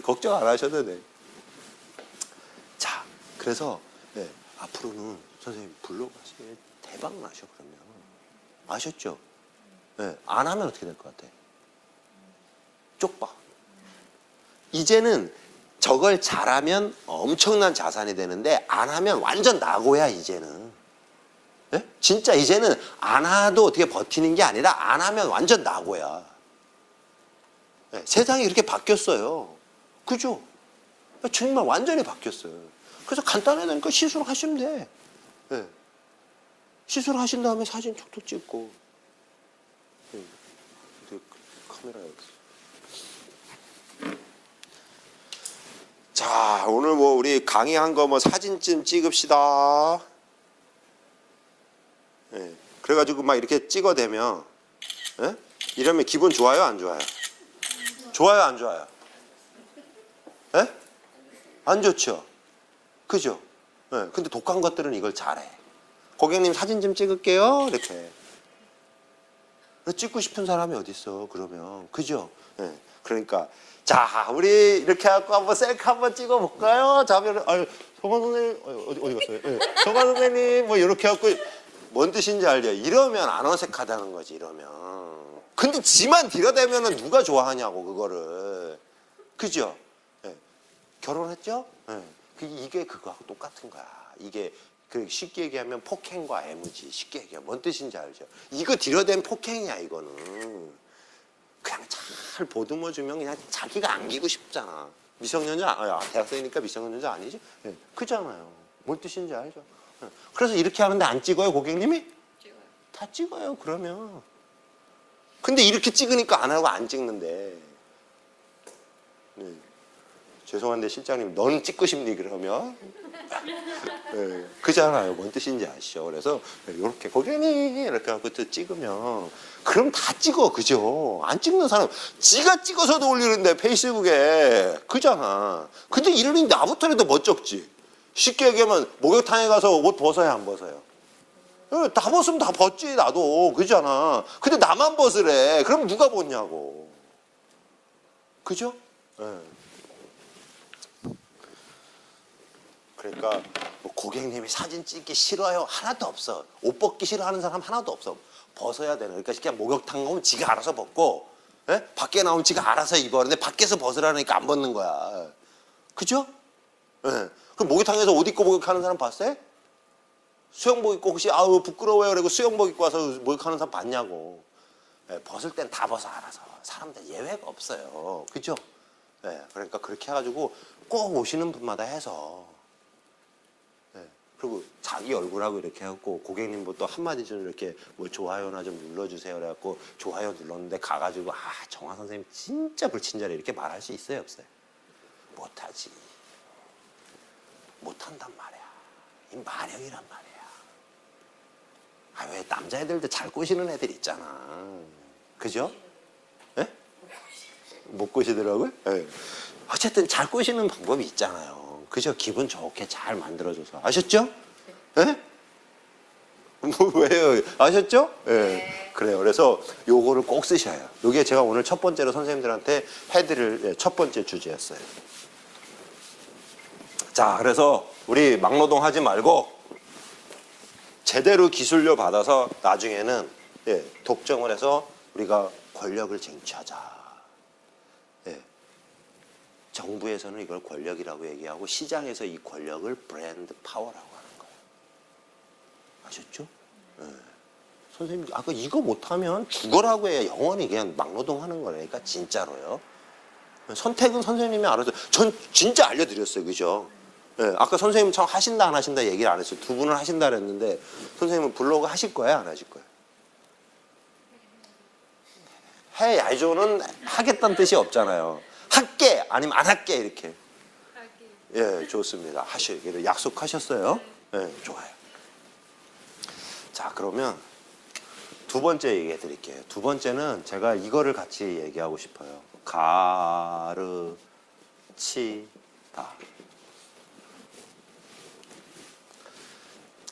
걱정 안 하셔도 돼요. 자, 그래서 앞으로는 선생님 블로그 하시면 대박 나셔 그러면. 아셨죠? 안 하면 어떻게 될 것 같아요? 쪽봐. 이제는 저걸 잘하면 엄청난 자산이 되는데 안 하면 완전 낙오야 이제는. 진짜 이제는 안 하도 어떻게 버티는 게 아니라 안 하면 완전 낙오야. 세상이 그렇게 바뀌었어요. 그죠? 정말 완전히 바뀌었어요. 그래서 간단하니까 시술 하시면 돼. 시술 하신 다음에 사진 툭툭 찍고. 카메라에. 자, 오늘 뭐 우리 강의한 거 뭐 사진쯤 찍읍시다. 그래가지고 막 이렇게 찍어대면 이러면 기분 좋아요, 안 좋아요? 좋아요, 안 좋아요? 예? 안 좋죠? 그죠? 예. 근데 독한 것들은 이걸 잘해. 고객님 사진 좀 찍을게요. 이렇게. 찍고 싶은 사람이 어디 있어? 그러면 그죠? 예. 그러니까 자 우리 이렇게 하고 한번 셀카 한번 찍어볼까요? 자면 정관 선생님 어디 갔어요? 예. 정관 선생님 뭐 이렇게 하고 뭔 뜻인지 알죠? 이러면 안 어색하다는 거지. 이러면. 근데 지만 들여대면은 누가 좋아하냐고 그거를. 그죠? 예. 결혼했죠? 예. 이게 그거하고 똑같은 거야. 이게 그 쉽게 얘기하면 폭행과 애무지. 쉽게 얘기하면 뭔 뜻인지 알죠? 이거 들여댄 폭행이야 이거는. 그냥 잘 보듬어주면 그냥 자기가 안기고 싶잖아. 미성년자, 대학생이니까 미성년자 아니지? 네, 그잖아요. 뭔 뜻인지 알죠? 네. 그래서 이렇게 하는데 안 찍어요 고객님이? 찍어요. 다 찍어요 그러면. 근데 이렇게 찍으니까 안 하고 안 찍는데. 네. 죄송한데 실장님 넌 찍고 싶니 그러면? 네, 그잖아요. 뭔 뜻인지 아시죠? 그래서 이렇게 고객님 이렇게 하고 또 찍으면 그럼 다 찍어 그죠? 안 찍는 사람 지가 찍어서도 올리는데 페이스북에 그잖아. 근데 이러니 나부터라도 멋쩍지. 쉽게 얘기하면 목욕탕에 가서 옷 벗어요 안 벗어요? 다 벗으면 다 벗지 나도 그잖아. 근데 나만 벗으래. 그럼 누가 벗냐고. 그죠? 네. 그러니까 뭐 고객님이 사진 찍기 싫어요 하나도 없어. 옷 벗기 싫어하는 사람 하나도 없어. 벗어야 되는. 그러니까 그냥 목욕탕 가면 지가 알아서 벗고, 예? 밖에 나오면 지가 알아서 입어. 근데 밖에서 벗으라니까 안 벗는 거야. 그죠? 예. 그럼 목욕탕에서 옷 입고 목욕하는 사람 봤어요? 수영복 입고 혹시 아우 부끄러워요 그리고 수영복 입고 와서 목욕하는 사람 봤냐고. 예, 벗을 땐 다 벗어 알아서. 사람들 예외가 없어요. 그죠? 예. 그러니까 그렇게 해가지고 꼭 오시는 분마다 해서. 그리고 자기 얼굴하고 이렇게 해갖고 고객님도 또 한마디 좀 이렇게 뭐 좋아요나 좀 눌러주세요 그래갖고 좋아요 눌렀는데 가가지고 정화 선생님 진짜 불친절해 이렇게 말할 수 있어요 없어요? 못하지. 못한단 말이야. 이 마력이란 말이야. 왜 남자애들도 잘 꼬시는 애들 있잖아. 그죠? 예? 못 꼬시더라고요? 예. 어쨌든 잘 꼬시는 방법이 있잖아요. 그죠? 기분 좋게 잘 만들어줘서. 아셨죠? 예? 뭐, 왜요? 아셨죠? 예. 네. 그래요. 그래서 요거를 꼭 쓰셔요. 요게 제가 오늘 첫 번째로 선생님들한테 해드릴 첫 번째 주제였어요. 자, 그래서 우리 막노동 하지 말고 제대로 기술료 받아서 나중에는 독점을 해서 우리가 권력을 쟁취하자. 정부에서는 이걸 권력이라고 얘기하고 시장에서 이 권력을 브랜드 파워라고 하는 거예요. 아셨죠? 네. 선생님 아까 이거 못하면 죽어라고 해야 영원히 그냥 막노동하는 거라니까 진짜로요. 선택은 선생님이 알아서 전 진짜 알려드렸어요. 그죠? 네. 아까 선생님 참 하신다 안 하신다 얘기를 안 했어요. 두 분은 하신다 그랬는데 선생님은 블로그 하실 거예요 안 하실 거예요? 해야죠는 하겠다는 뜻이 없잖아요. 할게 아니면 안 할게 이렇게. 예, 좋습니다. 하셔요. 약속하셨어요? 예, 좋아요. 자, 그러면 두 번째 얘기해 드릴게요. 두 번째는 제가 이거를 같이 얘기하고 싶어요. 가르치다.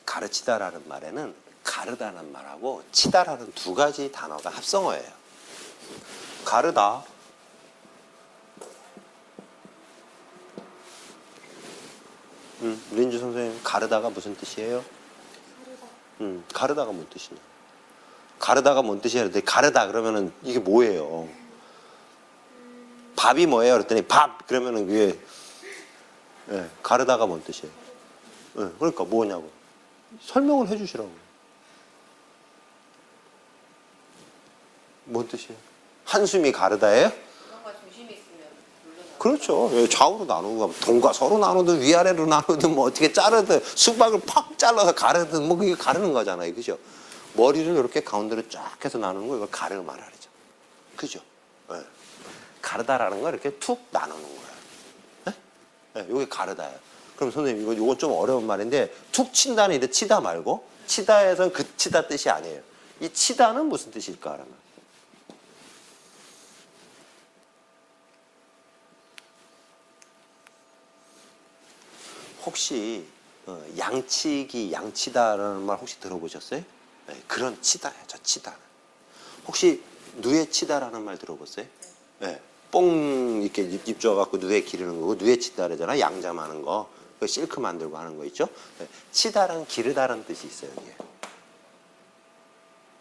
가르치다라는 말에는 가르다는 말하고 치다라는 두 가지 단어가 합성어예요. 가르다. 린주 선생님, 가르다가 무슨 뜻이에요? 가르다가 뭔 뜻이냐? 가르다가 뭔 뜻이야? 그랬더니 가르다 그러면은 이게 뭐예요? 밥이 뭐예요? 그랬더니 밥 그러면은 그게 가르다가 뭔 뜻이에요? 그러니까 뭐냐고 설명을 해주시라고. 뭔 뜻이에요? 한숨이 가르다예요? 그렇죠. 좌우로 나누고 동과 서로 나누든 위아래로 나누든 뭐 어떻게 자르든 수박을 팍 잘라서 가르든 뭐 그게 가르는 거잖아요. 그죠? 머리를 이렇게 가운데로 쫙 해서 나누는 거 이걸 가르 말하죠. 그죠? 네. 가르다라는 거 이렇게 툭 나누는 거예요. 네? 네, 이게 가르다예요. 그럼 선생님 이거 좀 어려운 말인데 툭 친다는 이래 치다 말고 치다에서는 그 치다 뜻이 아니에요. 이 치다는 무슨 뜻일까 그러면? 혹시 양치기, 양치다라는 말 혹시 들어보셨어요? 네, 그런 치다예요. 저 치다. 혹시 누에 치다라는 말 들어봤어요? 네. 뽕 이렇게 입 줘갖고 누에 기르는 거고 누에 치다 그러잖아. 양잠하는 거. 그 실크 만들고 하는 거 있죠? 네. 치다랑 기르다라는 뜻이 있어요. 여기에.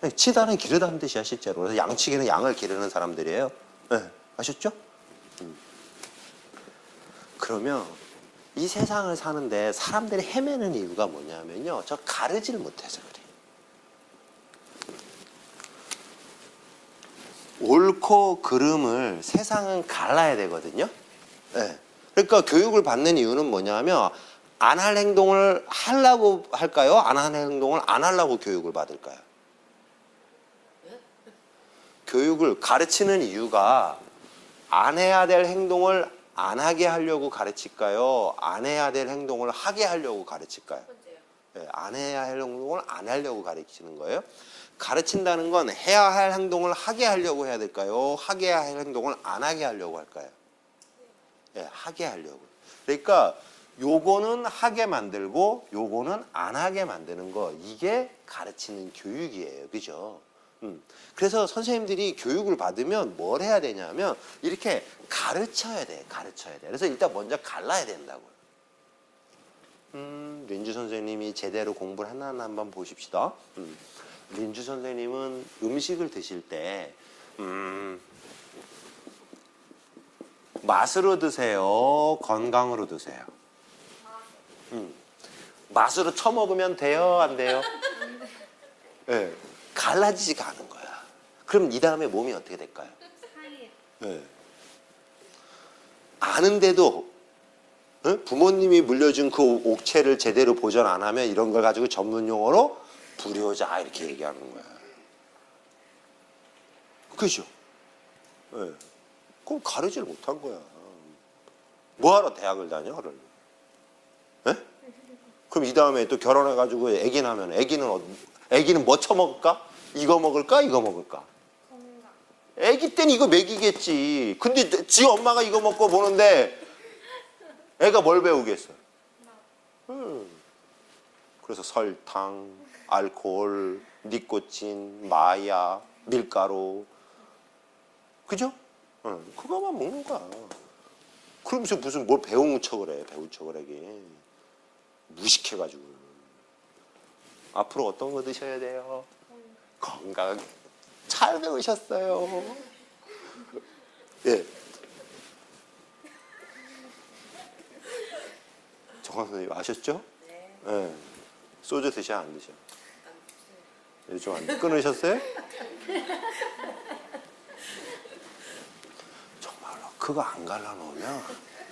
네, 치다는 기르다는 뜻이야 실제로. 그래서 양치기는 양을 기르는 사람들이에요. 네. 아셨죠? 그러면 이 세상을 사는데 사람들이 헤매는 이유가 뭐냐면요. 저 가르질 못해서 그래요. 옳고 그름을 세상은 갈라야 되거든요. 네. 그러니까 교육을 받는 이유는 뭐냐면 안 할 행동을 하려고 할까요? 안 하는 행동을 안 하려고 교육을 받을까요? 교육을 가르치는 이유가 안 해야 될 행동을 안 하게 하려고 가르칠까요? 안 해야 될 행동을 하게 하려고 가르칠까요? 네, 안 해야 할 행동을 안 하려고 가르치는 거예요. 가르친다는 건 해야 할 행동을 하게 하려고 해야 될까요? 하게 할 행동을 안 하게 하려고 할까요? 네, 하게 하려고. 그러니까 요거는 하게 만들고 요거는 안 하게 만드는 거, 이게 가르치는 교육이에요. 그죠? 그래서 선생님들이 교육을 받으면 뭘 해야 되냐면 이렇게 가르쳐야 돼. 가르쳐야 돼. 그래서 일단 먼저 갈라야 된다고요. 린주 선생님이 제대로 공부를 하나 한번 보십시다. 린주 선생님은 음식을 드실 때 맛으로 드세요? 건강으로 드세요? 맛으로 처먹으면 돼요? 안 돼요? 네. 갈라지지가 않은 거야. 그럼 이 다음에 몸이 어떻게 될까요? 네. 아는데도 부모님이 물려준 그 옥체를 제대로 보존 안 하면 이런 걸 가지고 전문 용어로 불효자 이렇게 얘기하는 거야. 그죠? 네. 그럼 가르지를 못한 거야. 뭐하러 대학을 다녀? 네? 그럼 이 다음에 또 결혼해가지고 애기 나면 애기는 뭐 처먹을까? 이거 먹을까? 이거 먹을까? 애기 때는 이거 먹이겠지. 근데 지 엄마가 이거 먹고 보는데 애가 뭘 배우겠어? 그래서 설탕, 알코올, 니코틴, 마약, 밀가루, 그죠? 그거만 먹는 거야. 그러면서 무슨 뭘 배운 척을 해? 배운 척을 하게 무식해가지고. 앞으로 어떤 거 드셔야 돼요? 건강. 잘 배우셨어요. 예. 정환 선생님 아셨죠? 네. 예. 소주 드셔 안 드셔? 요즘 안 끊으셨어요? 정말로 그거 안 갈라놓으면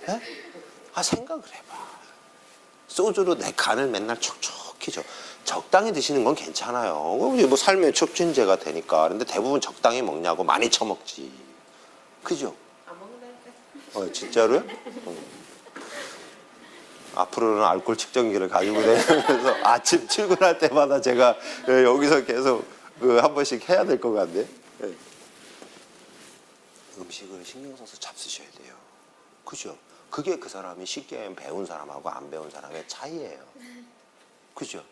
예? 생각을 해봐. 소주로 내 간을 맨날 촉촉히 줘. 적당히 드시는 건 괜찮아요. 뭐 삶의 촉진제가 되니까. 그런데 대부분 적당히 먹냐고 많이 처먹지. 그죠? 안 먹는다니까. 진짜로요? 앞으로는 알코올 측정기를 가지고 다니면서 아침 출근할 때마다 제가 여기서 계속 한 번씩 해야 될 것 같네. 음식을 신경 써서 잡수셔야 돼요. 그죠? 그게 그 사람이 쉽게 배운 사람하고 안 배운 사람의 차이예요. 그죠?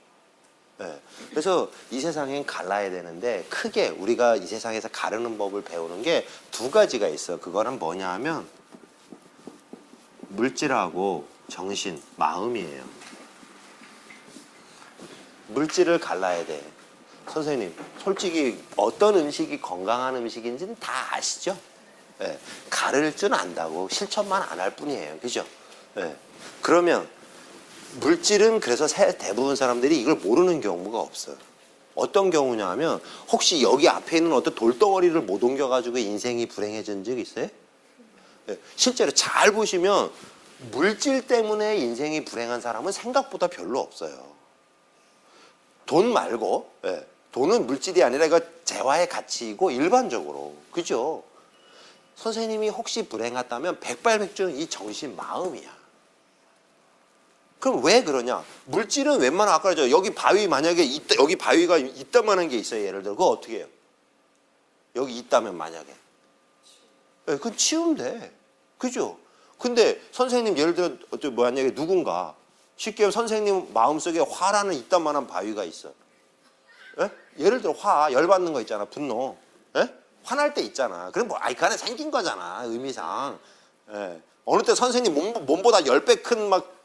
네. 그래서 이 세상엔 갈라야 되는데 크게 우리가 이 세상에서 가르는 법을 배우는 게 두 가지가 있어요. 그거는 뭐냐 하면 물질하고 정신, 마음이에요. 물질을 갈라야 돼. 선생님, 솔직히 어떤 음식이 건강한 음식인지는 다 아시죠? 네. 가를 줄 안다고 실천만 안 할 뿐이에요. 그죠? 네. 그러면 물질은 그래서 대부분 사람들이 이걸 모르는 경우가 없어요. 어떤 경우냐 하면 혹시 여기 앞에 있는 어떤 돌덩어리를 못 옮겨가지고 인생이 불행해진 적 있어요? 네. 실제로 잘 보시면 물질 때문에 인생이 불행한 사람은 생각보다 별로 없어요. 돈 말고, 네. 돈은 물질이 아니라 이거 재화의 가치이고 일반적으로. 그죠? 선생님이 혹시 불행하다면 백발백중 이 정신 마음이야. 그럼 왜 그러냐? 물질은 웬만하면 아까 저 여기 바위 만약에 있다, 여기 바위가 있다만한 게 있어요. 예를 들어 그거 어떻게 해요? 여기 있다면 만약에 네, 그건 치우면 돼. 그죠? 근데 선생님 예를 들어 만약에 누군가 쉽게 말하면 선생님 마음속에 화라는 이딴만한 바위가 있어. 예? 예를 들어 화, 열받는 거 있잖아. 분노. 예? 화날 때 있잖아. 그럼 뭐 아이칸에 생긴 거잖아. 의미상. 예. 어느 때 선생님 몸보다 10배 큰 막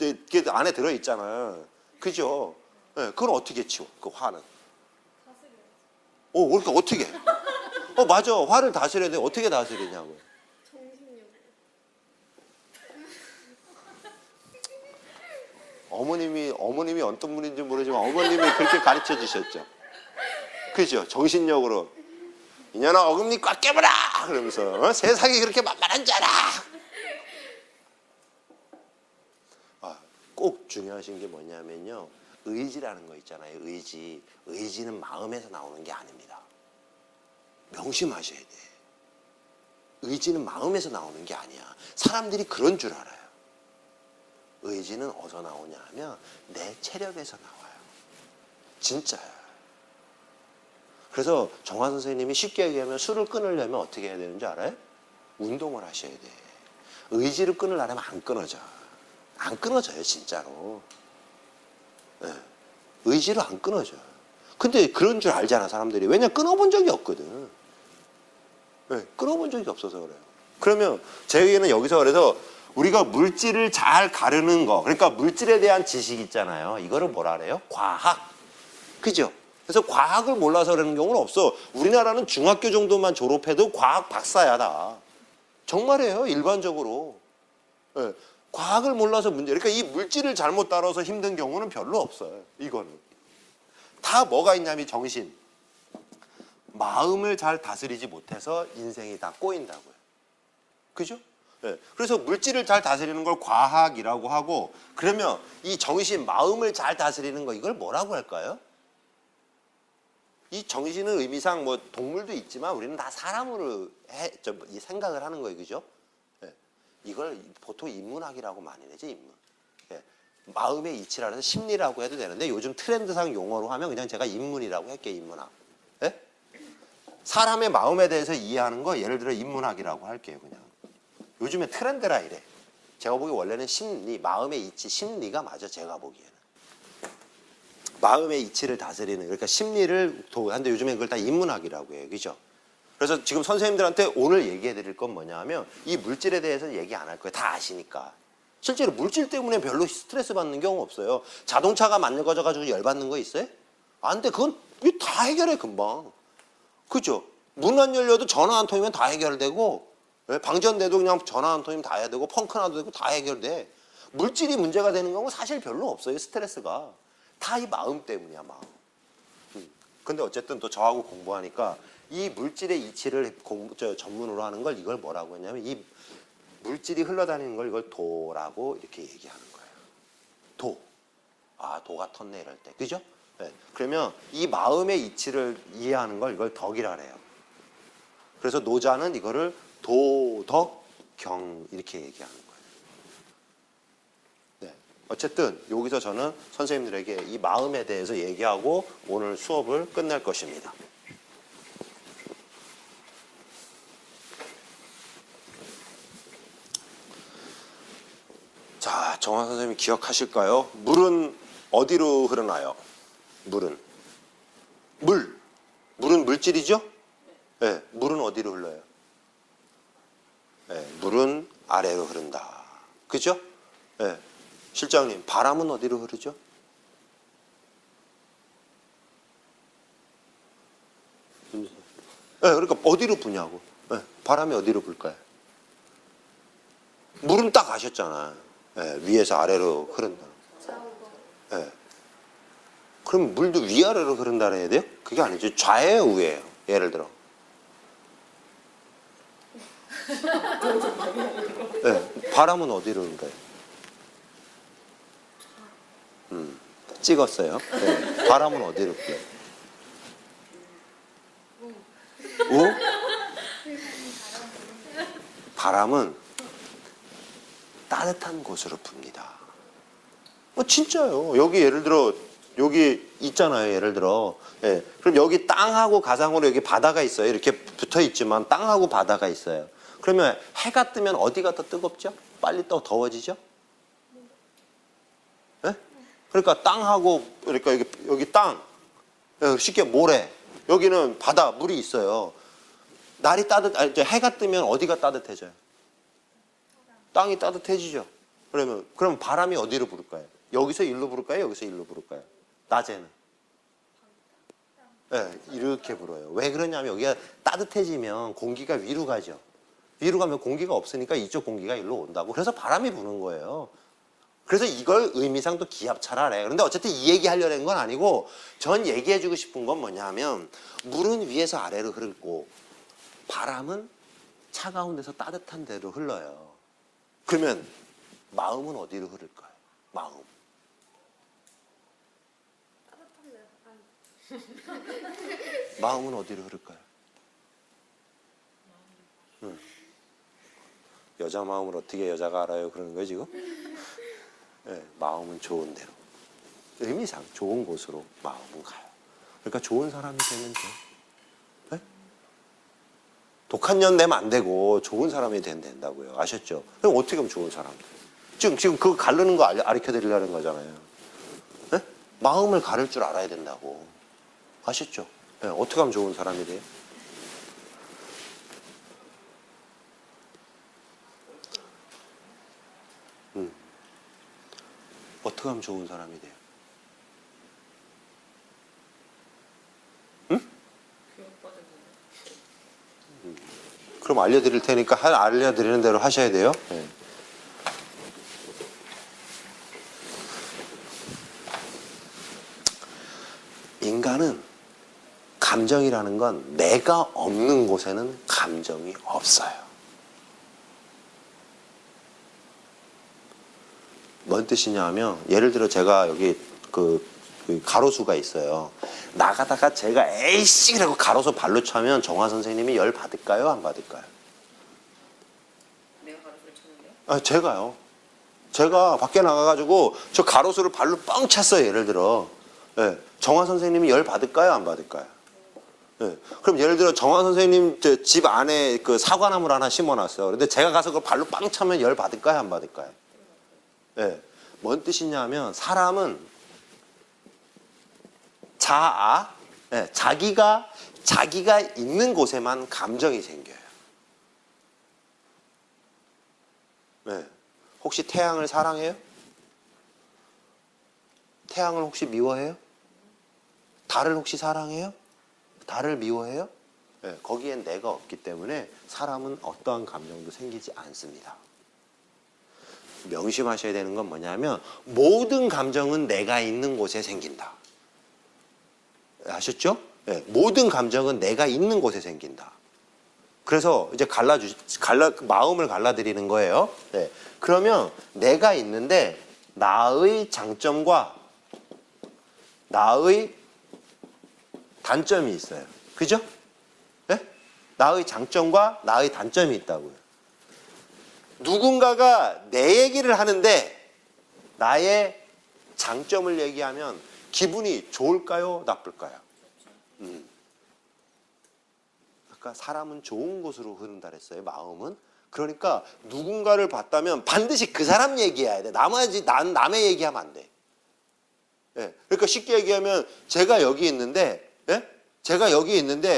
안에 들어있잖아. 그죠? 예. 그걸 어떻게 치워? 그 화는. 그러니까 어떻게? 맞아. 화를 다스려야 돼. 어떻게 다스리냐고. 어머님이 어떤 분인지 모르지만 어머님이 그렇게 가르쳐 주셨죠. 그죠? 정신력으로. 이년아 어금니 꽉 깨물어! 그러면서 세상이 그렇게 만만한 줄 알아! 꼭 중요하신 게 뭐냐면요. 의지라는 거 있잖아요. 의지. 의지는 마음에서 나오는 게 아닙니다. 명심하셔야 돼. 의지는 마음에서 나오는 게 아니야. 사람들이 그런 줄 알아요. 의지는 어디서 나오냐 하면 내 체력에서 나와요. 진짜요. 그래서 정화 선생님이 쉽게 얘기하면 술을 끊으려면 어떻게 해야 되는지 알아요? 운동을 하셔야 돼. 의지를 끊으려면 안 끊어져. 안 끊어져요, 진짜로. 네. 의지로 안 끊어져. 근데 그런 줄 알잖아, 사람들이. 왜냐면 끊어본 적이 없거든. 네, 끊어본 적이 없어서 그래요. 그러면 제 얘기는 여기서 그래서 우리가 물질을 잘 가르는 거, 그러니까 물질에 대한 지식 있잖아요. 이거를 뭐라 그래요? 과학. 그죠? 그래서 과학을 몰라서 그러는 경우는 없어. 우리나라는 중학교 정도만 졸업해도 과학 박사야, 다. 정말이에요, 일반적으로. 네. 과학을 몰라서 문제. 그러니까 이 물질을 잘못 따라서 힘든 경우는 별로 없어요. 이거는. 다 뭐가 있냐면 정신. 마음을 잘 다스리지 못해서 인생이 다 꼬인다고요. 그죠? 네. 그래서 물질을 잘 다스리는 걸 과학이라고 하고, 그러면 이 정신, 마음을 잘 다스리는 거 이걸 뭐라고 할까요? 이 정신은 의미상 뭐 동물도 있지만 우리는 다 사람으로 이 생각을 하는 거예요. 그죠? 네. 이걸 보통 인문학이라고 많이 내죠. 인문. 네. 마음의 이치라 해서 심리라고 해도 되는데 요즘 트렌드상 용어로 하면 그냥 제가 인문이라고 할게요. 인문학. 네? 사람의 마음에 대해서 이해하는 거 예를 들어 인문학이라고 할게요. 그냥. 요즘에 트렌드라 이래. 제가 보기 원래는 심리, 마음의 이치, 심리가 맞아. 제가 보기에는. 마음의 이치를 다스리는, 그러니까 심리를 하는데 요즘에 그걸 다 인문학이라고 해요. 그죠? 그래서 지금 선생님들한테 오늘 얘기해 드릴 건 뭐냐 하면 이 물질에 대해서 얘기 안 할 거예요. 다 아시니까. 실제로 물질 때문에 별로 스트레스 받는 경우 없어요. 자동차가 만들어져가지고 열받는 거 있어요? 안 돼. 그건 다 해결해, 금방. 그죠? 문 안 열려도 전화 한 통이면 다 해결되고, 방전돼도 그냥 전화 한 통이면 다 해야 되고, 펑크 나도 되고 다 해결돼. 물질이 문제가 되는 경우 사실 별로 없어요. 스트레스가. 다 이 마음 때문이야, 마음. 근데 어쨌든 또 저하고 공부하니까 이 물질의 이치를 전문으로 하는 걸 이걸 뭐라고 했냐면 이 물질이 흘러다니는 걸 이걸 도라고 이렇게 얘기하는 거예요. 도. 도가 텄네 이럴 때. 그죠? 네. 그러면 이 마음의 이치를 이해하는 걸 이걸 덕이라 그래요. 그래서 노자는 이거를 도덕경 이렇게 얘기하는 거예요. 네. 어쨌든 여기서 저는 선생님들에게 이 마음에 대해서 얘기하고 오늘 수업을 끝낼 것입니다. 자, 정화 선생님 기억하실까요? 물은 어디로 흐르나요? 물은 물질이죠? 네, 물은 어디로 흘러요? 네, 물은 아래로 흐른다. 그죠? 네. 실장님, 바람은 어디로 흐르죠? 네, 그러니까 어디로 부냐고. 네, 바람이 어디로 불까요? 물은 딱 아셨잖아. 네, 위에서 아래로 흐른다. 네. 그럼 물도 위아래로 흐른다 해야 돼요? 그게 아니죠. 좌예요, 우예요. 예를 들어. 네, 바람은 어디로 흐른가요? 찍었어요. 네, 바람은 어디로 불어요? 우? 바람은 따뜻한 곳으로 붑니다. 진짜요. 여기 예를 들어 여기 있잖아요. 예를 들어. 예. 그럼 여기 땅하고 가상으로 여기 바다가 있어요. 이렇게 붙어 있지만 땅하고 바다가 있어요. 그러면 해가 뜨면 어디가 더 뜨겁죠? 빨리 더 더워지죠? 예? 그러니까 땅하고 그러니까 여기 땅, 쉽게 모래, 여기는 바다, 물이 있어요. 날이 해가 뜨면 어디가 따뜻해져요? 땅이 따뜻해지죠. 그럼 바람이 어디로 불을까요? 여기서 일로 불을까요? 여기서 일로 불을까요? 낮에는? 네, 이렇게 불어요. 왜 그러냐면 여기가 따뜻해지면 공기가 위로 가죠. 위로 가면 공기가 없으니까 이쪽 공기가 일로 온다고. 그래서 바람이 부는 거예요. 그래서 이걸 의미상 또 기압차라래. 그런데 어쨌든 이 얘기 하려는 건 아니고 전 얘기해주고 싶은 건 뭐냐면 물은 위에서 아래로 흐르고 바람은 차가운 데서 따뜻한 데로 흘러요. 그러면 마음은 어디로 흐를까요? 마음. 마음은 어디로 흐를까요? 응. 여자 마음을 어떻게 여자가 알아요? 그러는 거예요 지금? 네, 마음은 좋은 데로. 의미상 좋은 곳으로 마음은 가요. 그러니까 좋은 사람이 되면 돼요. 네? 독한 년 내면 안 되고 좋은 사람이 된다고요. 아셨죠? 그럼 어떻게 하면 좋은 사람 돼요? 지금 그거 가르는 거 가르쳐 드리려는 거잖아요. 네? 마음을 가를 줄 알아야 된다고. 아셨죠? 네, 어떻게 하면 좋은 사람이 돼요? 어떻게 하면 좋은 사람이 돼요? 응? 그럼 알려드릴 테니까 알려드리는 대로 하셔야 돼요. 네. 인간은 감정이라는 건 내가 없는 곳에는 감정이 없어요. 뭔 뜻이냐 하면 예를 들어 제가 여기 그 가로수가 있어요. 나가다가 제가 에이씨 라고 가로수 발로 차면 정화 선생님이 열 받을까요? 안 받을까요? 내가 가로수를 쳤는데요? 아, 제가요. 제가 밖에 나가가지고 저 가로수를 발로 뻥 찼어요. 예를 들어. 네. 정화 선생님이 열 받을까요? 안 받을까요? 네. 그럼 예를 들어 정화 선생님 집 안에 그 사과나무를 하나 심어놨어요. 근데 제가 가서 그걸 발로 빵 차면 열 받을까요? 안 받을까요? 네. 뭔 뜻이냐면 사람은 네. 자기가 있는 곳에만 감정이 생겨요. 네. 혹시 태양을 사랑해요? 태양을 혹시 미워해요? 달을 혹시 사랑해요? 달을 미워해요? 네. 거기엔 내가 없기 때문에 사람은 어떠한 감정도 생기지 않습니다. 명심하셔야 되는 건 뭐냐면 모든 감정은 내가 있는 곳에 생긴다. 아셨죠? 네, 모든 감정은 내가 있는 곳에 생긴다. 그래서 이제 마음을 갈라드리는 거예요. 네, 그러면 내가 있는데 나의 장점과 나의 단점이 있어요. 그죠? 네? 나의 장점과 나의 단점이 있다고요. 누군가가 내 얘기를 하는데 나의 장점을 얘기하면 기분이 좋을까요? 나쁠까요? 아까 사람은 좋은 곳으로 흐른다 그랬어요. 마음은. 그러니까 누군가를 봤다면 반드시 그 사람 얘기해야 돼. 남의 얘기하면 안 돼. 예, 그러니까 쉽게 얘기하면 제가 여기 있는데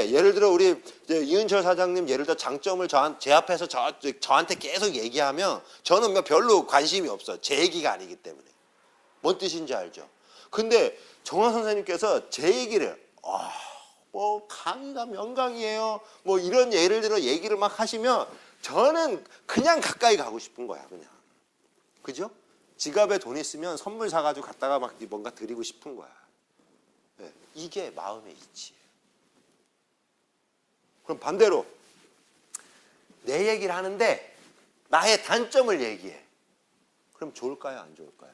예를 들어 우리 이은철 사장님 예를 들어 장점을 제 앞에서 저한테 계속 얘기하면 저는 별로 관심이 없어요. 제 얘기가 아니기 때문에. 뭔 뜻인지 알죠? 근데 정화 선생님께서 제 얘기를 뭐 강의가 명강이에요. 뭐 이런 예를 들어 얘기를 막 하시면 저는 그냥 가까이 가고 싶은 거야. 그냥. 그죠? 지갑에 돈 있으면 선물 사가지고 갖다가 막 뭔가 드리고 싶은 거야. 네, 이게 마음의 이치예요. 그럼 반대로 내 얘기를 하는데 나의 단점을 얘기해. 그럼 좋을까요? 안 좋을까요?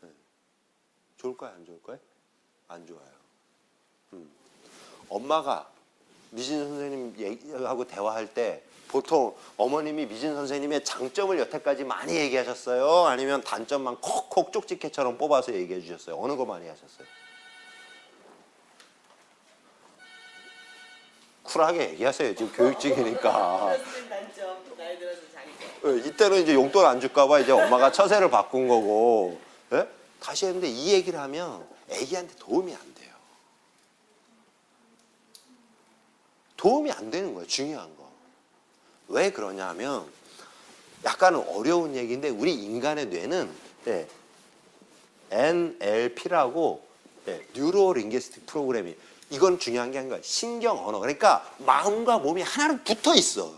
네. 좋을까요? 안 좋을까요? 안 좋아요. 엄마가 미진 선생님 얘기하고 대화할 때 보통 어머님이 미진 선생님의 장점을 여태까지 많이 얘기하셨어요? 아니면 단점만 콕콕 쪽집게처럼 뽑아서 얘기해 주셨어요? 어느 거 많이 하셨어요? 쿨하게 얘기하세요. 지금 교육 중이니까. 단점, 나이 들어서 장점. 이때는 이제 용돈 안 줄까 봐 이제 엄마가 처세를 바꾼 거고. 예? 다시 했는데 이 얘기를 하면 애기한테 도움이 안 돼요. 도움이 안 되는 거예요. 중요한 거. 왜 그러냐 하면 약간은 어려운 얘기인데 우리 인간의 뇌는 NLP라고 뉴로 링귀스틱 프로그래밍, 이건 중요한 게 아니라 신경 언어. 그러니까 마음과 몸이 하나로 붙어 있어.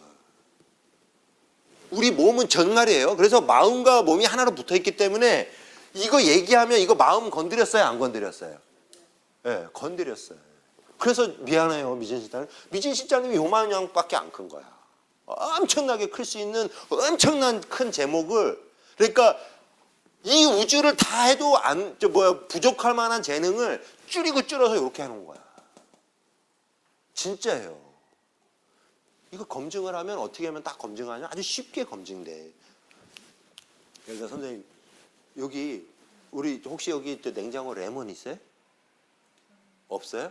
우리 몸은 정말이에요. 그래서 마음과 몸이 하나로 붙어 있기 때문에 이거 얘기하면 이거 마음 건드렸어요, 안 건드렸어요? 네, 건드렸어요. 그래서 미안해요, 미진 실장님. 미진 실장님이 요만 양밖에 안 큰 거야. 엄청나게 클 수 있는 엄청난 큰 제목을, 그러니까 이 우주를 다 해도 부족할 만한 재능을 줄여서 이렇게 해놓은 거야. 진짜예요. 이거 검증을 하면 어떻게 하면 딱 검증하냐? 아주 쉽게 검증돼. 그러니까 선생님, 여기 우리 혹시 여기 냉장고 레몬 있어요? 없어요?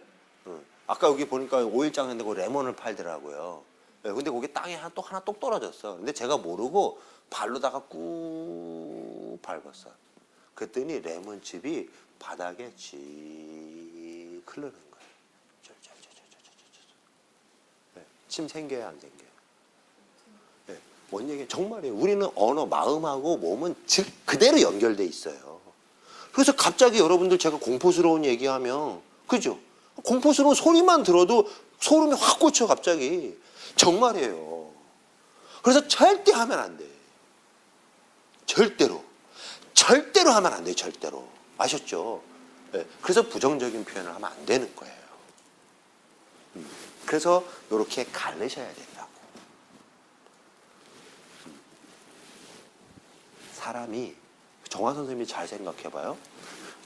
응. 아까 여기 보니까 오일장 했는데 그 레몬을 팔더라고요. 근데 거기 땅에 하나 똑 떨어졌어. 근데 제가 모르고 발로다가 꾹 밟았어. 그랬더니 레몬즙이 바닥에 쥐 흐르는 거예요. 침 생겨야 안 생겨요? 네. 뭔 얘기예요? 정말이에요. 우리는 언어, 마음하고 몸은 즉 그대로 연결돼 있어요. 그래서 갑자기 여러분들 제가 공포스러운 얘기하면, 그죠? 공포스러운 소리만 들어도 소름이 확 꽂혀 갑자기. 정말이에요. 그래서 절대 하면 안 돼. 절대로 하면 안 돼요. 절대로. 아셨죠? 네. 그래서 부정적인 표현을 하면 안 되는 거예요. 그래서 이렇게 가르셔야 된다고. 사람이, 정화 선생님이 잘 생각해봐요.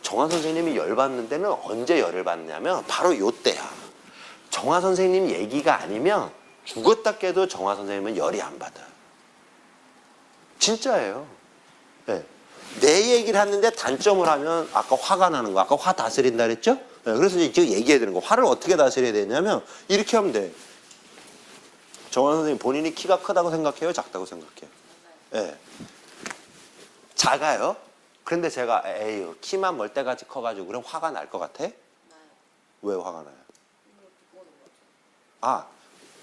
정화 선생님이 열받는 데는 언제 열을 받냐면 바로 요때야. 정화 선생님 얘기가 아니면 죽었다 깨도 정화 선생님은 열이 안 받아. 진짜예요. 네. 내 얘기를 하는데 단점을 하면 아까 화가 나는 거, 아까 화 다스린다 그랬죠? 네. 그래서 이제 얘기해야 되는 거. 화를 어떻게 다스려야 되냐면 이렇게 하면 돼. 정화 선생님 본인이 키가 크다고 생각해요? 작다고 생각해요? 네. 작아요? 그런데 제가 에휴 키만 멀때같이 커가지고 그럼 화가 날 것 같아? 왜 화가 나요? 아,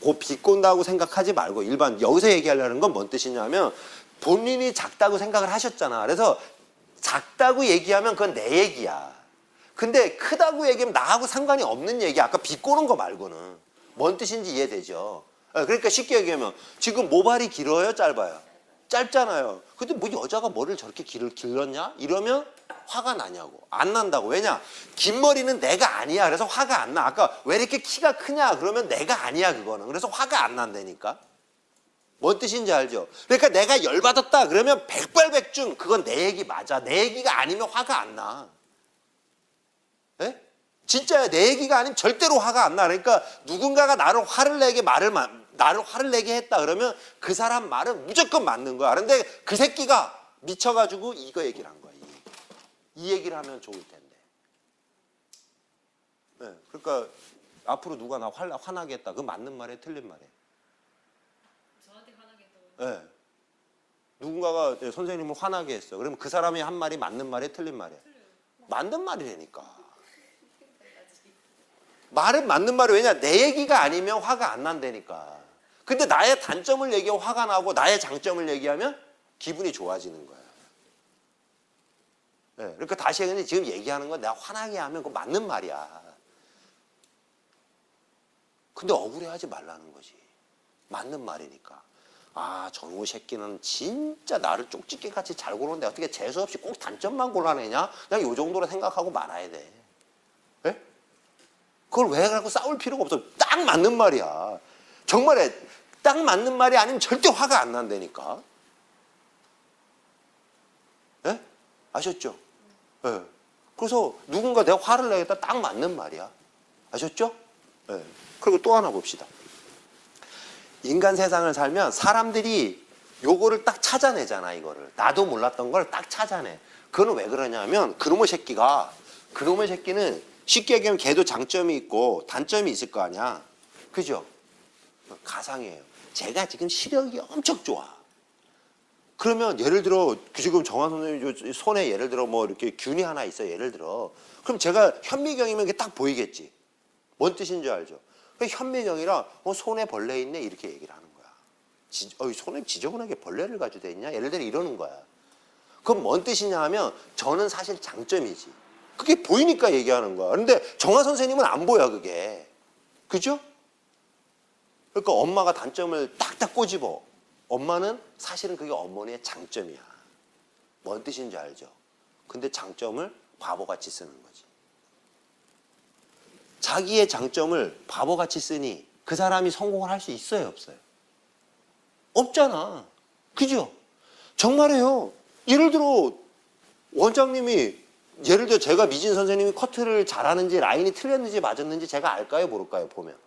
그 비꼰다고 생각하지 말고 일반 여기서 얘기하려는 건 뭔 뜻이냐면 본인이 작다고 생각을 하셨잖아. 그래서 작다고 얘기하면 그건 내 얘기야. 근데 크다고 얘기하면 나하고 상관이 없는 얘기야. 아까 비꼬는 거 말고는. 뭔 뜻인지 이해되죠? 그러니까 쉽게 얘기하면 지금 모발이 길어요? 짧아요? 짧잖아요. 근데 뭐 여자가 머리를 저렇게 길렀냐? 이러면 화가 나냐고. 안 난다고. 왜냐? 긴 머리는 내가 아니야. 그래서 화가 안 나. 아까 왜 이렇게 키가 크냐? 그러면 내가 아니야 그거는. 그래서 화가 안 난다니까. 뭔 뜻인지 알죠? 그러니까 내가 열받았다 그러면 백발백중 그건 내 얘기 맞아. 내 얘기가 아니면 화가 안 나. 에? 진짜야. 내 얘기가 아니면 절대로 화가 안 나. 그러니까 누군가가 나를 화를 내게 했다 그러면 그 사람 말은 무조건 맞는 거야. 그런데 그 새끼가 미쳐가지고 이거 얘기를 한 거야. 이 얘기를 하면 좋을 텐데. 네, 그러니까 앞으로 누가 나 화나게 했다. 그거 맞는 말이에요? 틀린 말이에요? 저한테 화나게 했다고. 네. 누군가가 선생님을 화나게 했어. 그러면 그 사람이 한 말이 맞는 말이에요? 틀린 말이에요? 맞는 말이라니까. 말은 맞는 말이 왜냐? 내 얘기가 아니면 화가 안 난다니까. 근데 나의 단점을 얘기하고 화가 나고 나의 장점을 얘기하면 기분이 좋아지는 거야. 네, 그러니까 다시 얘기하면 지금 얘기하는 건 내가 화나게 하면 그거 맞는 말이야. 근데 억울해하지 말라는 거지. 맞는 말이니까. 아, 저놈의 새끼는 진짜 나를 쪽집게 같이 잘 고르는데 어떻게 재수없이 꼭 단점만 골라내냐? 그냥 요 정도로 생각하고 말아야 돼. 네? 그걸 왜 갖고 싸울 필요가 없어. 딱 맞는 말이야. 정말에 딱 맞는 말이 아니면 절대 화가 안 난다니까. 예? 아셨죠? 예. 그래서 누군가 내가 화를 내겠다 딱 맞는 말이야. 아셨죠? 예. 그리고 또 하나 봅시다. 인간 세상을 살면 사람들이 요거를 딱 찾아내잖아, 이거를. 나도 몰랐던 걸 딱 찾아내. 그거는 왜 그러냐면 그놈의 새끼는 쉽게 얘기하면 걔도 장점이 있고 단점이 있을 거 아니야. 그죠? 가상이에요. 제가 지금 시력이 엄청 좋아. 그러면 예를 들어 지금 정한 선생님 손에 예를 들어 뭐 이렇게 균이 하나 있어 예를 들어. 그럼 제가 현미경이면 이게 딱 보이겠지. 뭔 뜻인지 알죠? 현미경이랑 손에 벌레 있네 이렇게 얘기를 하는 거야. 손에 지저분하게 벌레를 가지고 돼 있냐? 예를 들어 이러는 거야. 그럼 뭔 뜻이냐 하면 저는 사실 장점이지. 그게 보이니까 얘기하는 거야. 그런데 정화 선생님은 안 보여 그게. 그죠? 그러니까 엄마가 단점을 딱딱 꼬집어. 엄마는 사실은 그게 어머니의 장점이야. 뭔 뜻인지 알죠? 근데 장점을 바보같이 쓰는 거지. 자기의 장점을 바보같이 쓰니 그 사람이 성공을 할 수 있어요, 없어요? 없잖아. 그죠? 정말이에요. 예를 들어 원장님이 예를 들어 제가 미진 선생님이 커트를 잘하는지 라인이 틀렸는지 맞았는지 제가 알까요, 모를까요, 보면?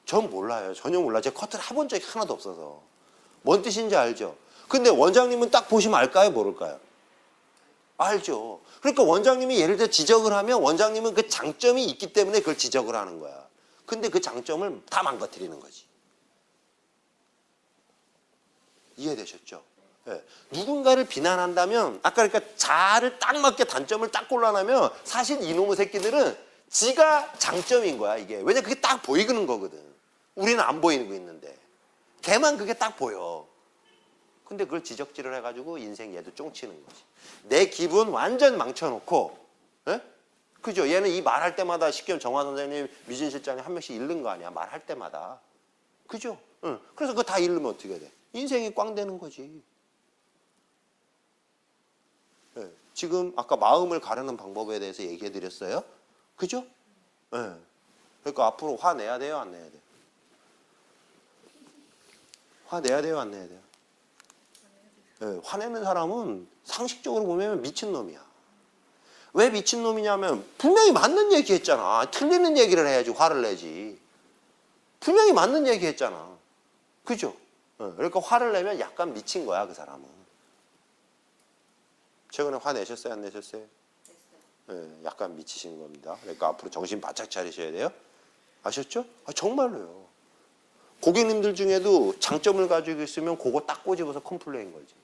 전 몰라요. 전혀 몰라요. 제가 커트를 해본 적이 하나도 없어서. 뭔 뜻인지 알죠? 근데 원장님은 딱 보시면 알까요, 모를까요? 알죠. 그러니까 원장님이 예를 들어 지적을 하면 원장님은 그 장점이 있기 때문에 그걸 지적을 하는 거야. 근데 그 장점을 다 망가뜨리는 거지. 이해되셨죠? 네. 누군가를 비난한다면 아까 그러니까 자아를 딱 맞게 단점을 딱 골라내면 사실 이놈의 새끼들은 지가 장점인 거야 이게. 왜냐면 그게 딱 보이는 거거든. 우리는 안 보이고 있는데 걔만 그게 딱 보여. 근데 그걸 지적질을 해가지고 인생 얘도 쫑치는 거지. 내 기분 완전 망쳐놓고, 에? 그죠? 얘는 이 말할 때마다 쉽게 정화 선생님, 미진 실장님 한 명씩 잃는 거 아니야? 말할 때마다. 그죠? 응. 그래서 그거 다 잃으면 어떻게 돼? 인생이 꽝 되는 거지. 네. 지금 아까 마음을 가르는 방법에 대해서 얘기해 드렸어요. 그죠? 네. 그러니까 앞으로 화내야 돼요? 안 내야 돼요? 화내야 돼요? 안 내야 돼요? 네. 화내는 사람은 상식적으로 보면 미친놈이야. 왜 미친놈이냐면 분명히 맞는 얘기 했잖아. 틀리는 얘기를 해야지 화를 내지. 분명히 맞는 얘기 했잖아. 그죠? 그러니까 화를 내면 약간 미친 거야, 그 사람은. 최근에 화 내셨어요? 안 내셨어요? 네, 약간 미치신 겁니다. 그러니까 앞으로 정신 바짝 차리셔야 돼요. 아셨죠? 정말로요. 고객님들 중에도 장점을 가지고 있으면 그거 딱 꼬집어서 컴플레인 걸지.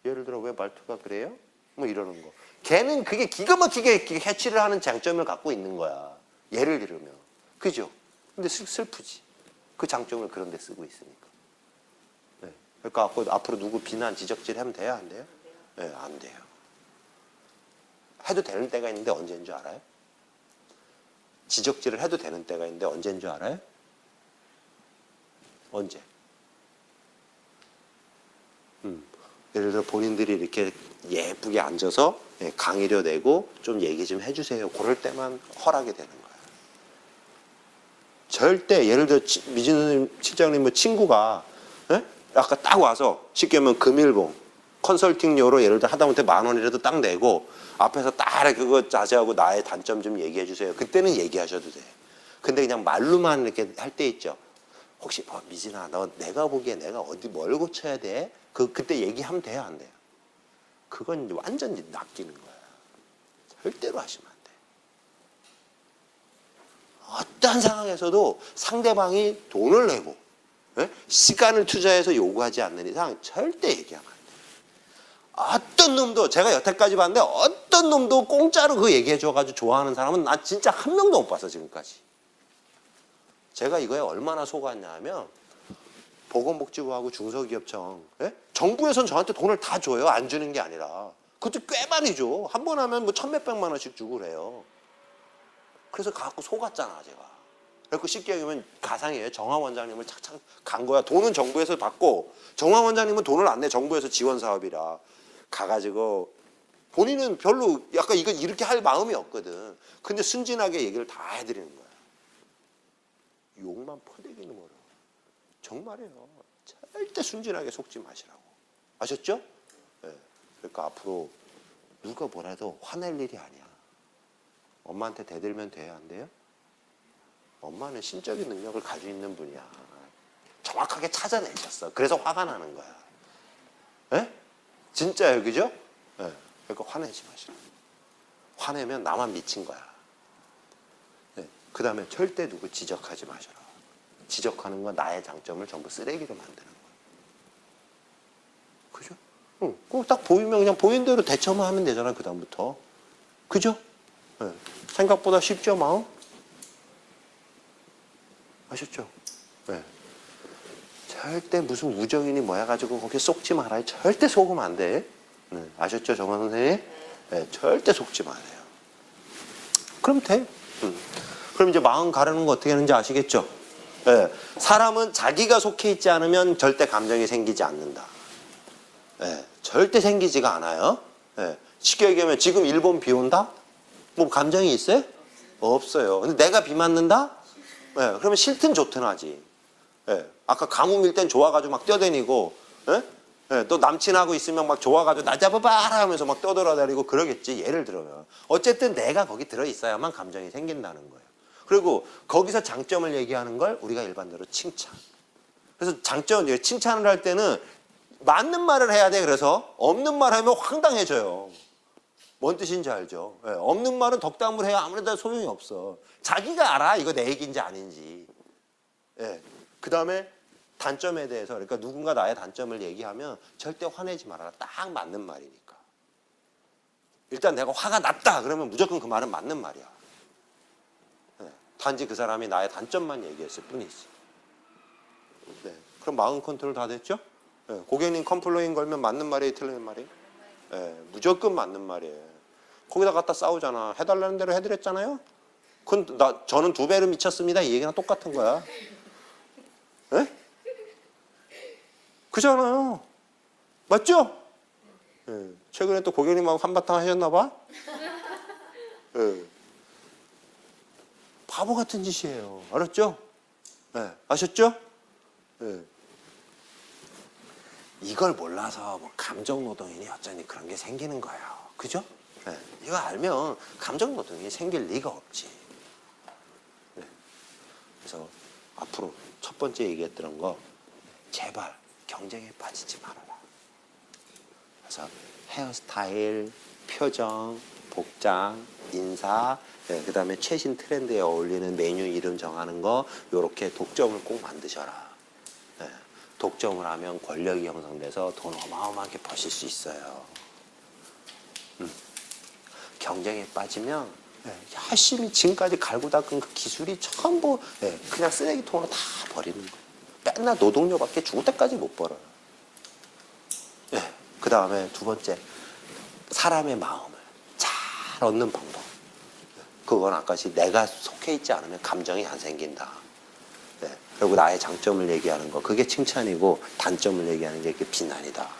예를 들어 왜 말투가 그래요? 뭐 이러는 거. 걔는 그게 기가 막히게 해치를 하는 장점을 갖고 있는 거야. 예를 들면. 그죠? 근데 슬프지. 그 장점을 그런 데 쓰고 있으니까. 네. 그러니까 앞으로 누구 비난, 지적질 하면 돼요? 안 돼요? 네, 안 돼요. 해도 되는 때가 있는데 언제인 줄 알아요? 지적질을 해도 되는 때가 있는데 언제인 줄 알아요? 언제? 예를 들어 본인들이 이렇게 예쁘게 앉아서 강의료 내고 좀 얘기 좀 해주세요. 그럴 때만 허락이 되는 거예요. 절대 예를 들어 미진 실장님 뭐 친구가 아까 딱 와서 쉽게 하면 금일봉 컨설팅료로 예를 들어 하다못해 10,000원이라도 딱 내고 앞에서 딱 그거 자세하고 나의 단점 좀 얘기해 주세요. 그때는 얘기하셔도 돼. 근데 그냥 말로만 이렇게 할 때 있죠. 혹시 미진아 너 내가 보기에 내가 어디 뭘 고쳐야 돼? 그때 얘기하면 돼요, 안 돼요? 그건 완전히 낚이는 거야. 절대로 하시면 안 돼. 어떠한 상황에서도 상대방이 돈을 내고 시간을 투자해서 요구하지 않는 이상 절대 얘기하면 안 돼. 어떤 놈도 제가 여태까지 봤는데 어떤 놈도 공짜로 그거 얘기해 줘가지고 좋아하는 사람은 나 진짜 한 명도 못 봤어 지금까지. 제가 이거에 얼마나 속았냐 하면 보건복지부하고 중소기업청 정부에선 저한테 돈을 다 줘요. 안 주는 게 아니라. 그것도 꽤 많이 줘. 한 번 하면 뭐 1,000몇백만 원씩 주고 그래요. 그래서 갖고 속았잖아 제가. 그래서 쉽게 얘기하면 가상이에요. 정화 원장님을 착착 간 거야. 돈은 정부에서 받고 정화 원장님은 돈을 안 내. 정부에서 지원 사업이라. 가가지고 본인은 별로 약간 이거 이렇게 할 마음이 없거든. 근데 순진하게 얘기를 다 해드리는 거야. 욕만 퍼대기는 뭐라. 정말이에요. 절대 순진하게 속지 마시라고. 아셨죠? 네. 그러니까 앞으로 누가 뭐라도 화낼 일이 아니야. 엄마한테 대들면 돼요? 안 돼요? 엄마는 신적인 능력을 가지고 있는 분이야. 정확하게 찾아내셨어. 그래서 화가 나는 거야. 예? 진짜예요. 그죠? 예. 그러니까 화내지 마시라고. 화내면 나만 미친 거야. 예. 그 다음에 절대 누구 지적하지 마셔라. 지적하는 건 나의 장점을 전부 쓰레기로 만드는 거야. 응, 그거 딱 보이면 그냥 보이는 대로 대처만 하면 되잖아, 그다음부터. 그죠? 네. 생각보다 쉽죠, 마음? 아셨죠? 네. 절대 무슨 우정이니 뭐야 가지고 거기 속지 말아요. 절대 속으면 안 돼. 네. 아셨죠, 정원 선생님? 네. 절대 속지 말아요. 그럼 돼. 그럼 이제 마음 가르는 거 어떻게 하는지 아시겠죠? 네. 사람은 자기가 속해 있지 않으면 절대 감정이 생기지 않는다. 네. 절대 생기지가 않아요. 네. 쉽게 얘기하면 지금 일본 비 온다? 뭐 감정이 있어요? 없어요. 근데 내가 비 맞는다? 네. 그러면 싫든 좋든 하지. 네. 아까 가뭄일 땐 좋아가지고 막 뛰어다니고, 네? 네. 또 남친하고 있으면 막 좋아가지고 나 잡아봐라 하면서 막 떠돌아다니고 그러겠지. 예를 들면. 어쨌든 내가 거기 들어있어야만 감정이 생긴다는 거예요. 그리고 거기서 장점을 얘기하는 걸 우리가 일반적으로 칭찬. 그래서 장점, 칭찬을 할 때는 맞는 말을 해야 돼. 그래서 없는 말 하면 황당해져요. 뭔 뜻인지 알죠? 네, 없는 말은 덕담을 해야 아무래도 소용이 없어. 자기가 알아. 이거 내 얘기인지 아닌지. 네, 그 다음에 단점에 대해서, 그러니까 누군가 나의 단점을 얘기하면 절대 화내지 말아라. 딱 맞는 말이니까. 일단 내가 화가 났다. 그러면 무조건 그 말은 맞는 말이야. 네, 단지 그 사람이 나의 단점만 얘기했을 뿐이지. 네, 그럼 마음 컨트롤 다 됐죠? 네, 고객님 컴플레인 걸면 맞는 말이에요, 틀리는 말이에요? 네, 무조건 맞는 말이에요. 거기다 갖다 싸우잖아. 해달라는 대로 해드렸잖아요? 저는 2배로 미쳤습니다. 이 얘기랑 똑같은 거야. 네? 그잖아요. 맞죠? 네, 최근에 또 고객님하고 한바탕 하셨나 봐? 네. 바보 같은 짓이에요. 알았죠? 네, 아셨죠? 네. 이걸 몰라서 뭐 감정노동이니 어쩌니 그런 게 생기는 거예요. 그죠? 네. 이거 알면 감정노동이 생길 리가 없지. 네. 그래서 앞으로 첫 번째 얘기했던 거 제발 경쟁에 빠지지 말아라. 그래서 헤어스타일, 표정, 복장, 인사, 네. 그 다음에 최신 트렌드에 어울리는 메뉴 이름 정하는 거 요렇게 독점을 꼭 만드셔라. 네. 독점을 하면 권력이 형성돼서 돈 어마어마하게 버실 수 있어요. 경쟁에 빠지면 열심히 지금까지 갈고 닦은 그 기술이 전부 그냥 쓰레기통으로 다 버리는 거예요. 맨날 노동요밖에 죽을 때까지 못 벌어요. 그 다음에 두 번째, 사람의 마음을 잘 얻는 방법. 그건 아까시 내가 속해 있지 않으면 감정이 안 생긴다. 그리고 나의 장점을 얘기하는 거, 그게 칭찬이고 단점을 얘기하는 게 비난이다.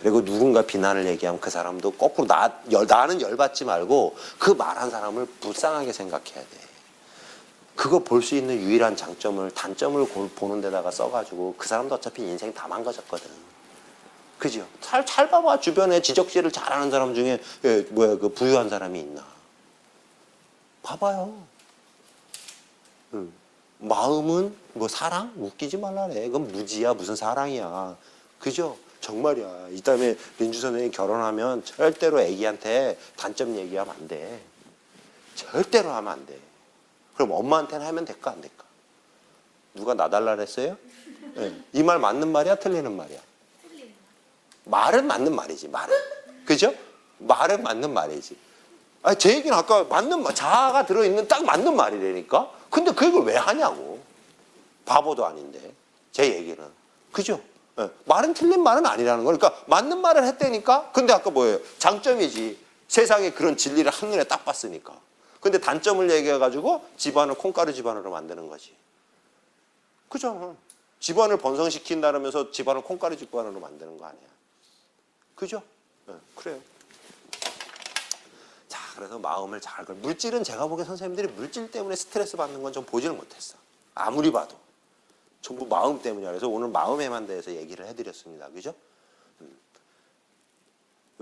그리고 누군가 비난을 얘기하면 그 사람도 거꾸로 나는 열받지 말고 그 말한 사람을 불쌍하게 생각해야 돼. 그거 볼 수 있는 유일한 장점을, 단점을 보는 데다가 써가지고 그 사람도 어차피 인생 다 망가졌거든. 그죠? 잘 봐봐. 주변에 지적질을 잘하는 사람 중에 그 부유한 사람이 있나? 봐봐요. 마음은 뭐 사랑? 웃기지 말라래. 그건 무지야. 무슨 사랑이야. 그죠? 정말이야. 이 다음에 민주 선생님 결혼하면 절대로 애기한테 단점 얘기하면 안 돼. 절대로 하면 안 돼. 그럼 엄마한테는 하면 될까 안 될까? 누가 나달라 그랬어요? 네. 이 말 맞는 말이야? 틀리는 말이야? 말은 맞는 말이지. 말은. 그죠? 말은 맞는 말이지. 아니, 제 얘기는 아까 맞는 말, 자아가 들어있는 딱 맞는 말이라니까? 근데 그 얘기를 왜 하냐고. 바보도 아닌데. 제 얘기는. 그죠? 네. 말은 틀린 말은 아니라는 거. 그러니까 맞는 말을 했다니까? 근데 아까 뭐예요? 장점이지. 세상에 그런 진리를 한눈에 딱 봤으니까. 근데 단점을 얘기해가지고 집안을 콩가루 집안으로 만드는 거지. 그죠? 집안을 번성시킨다면서 집안을 콩가루 집안으로 만드는 거 아니야. 그죠? 네, 그래요. 자, 그래서 마음을 잘 걸. 물질은 제가 보기엔 선생님들이 물질 때문에 스트레스 받는 건 좀 보지를 못했어. 아무리 봐도. 전부 마음 때문이야. 그래서 오늘 마음에만 대해서 얘기를 해드렸습니다. 그죠?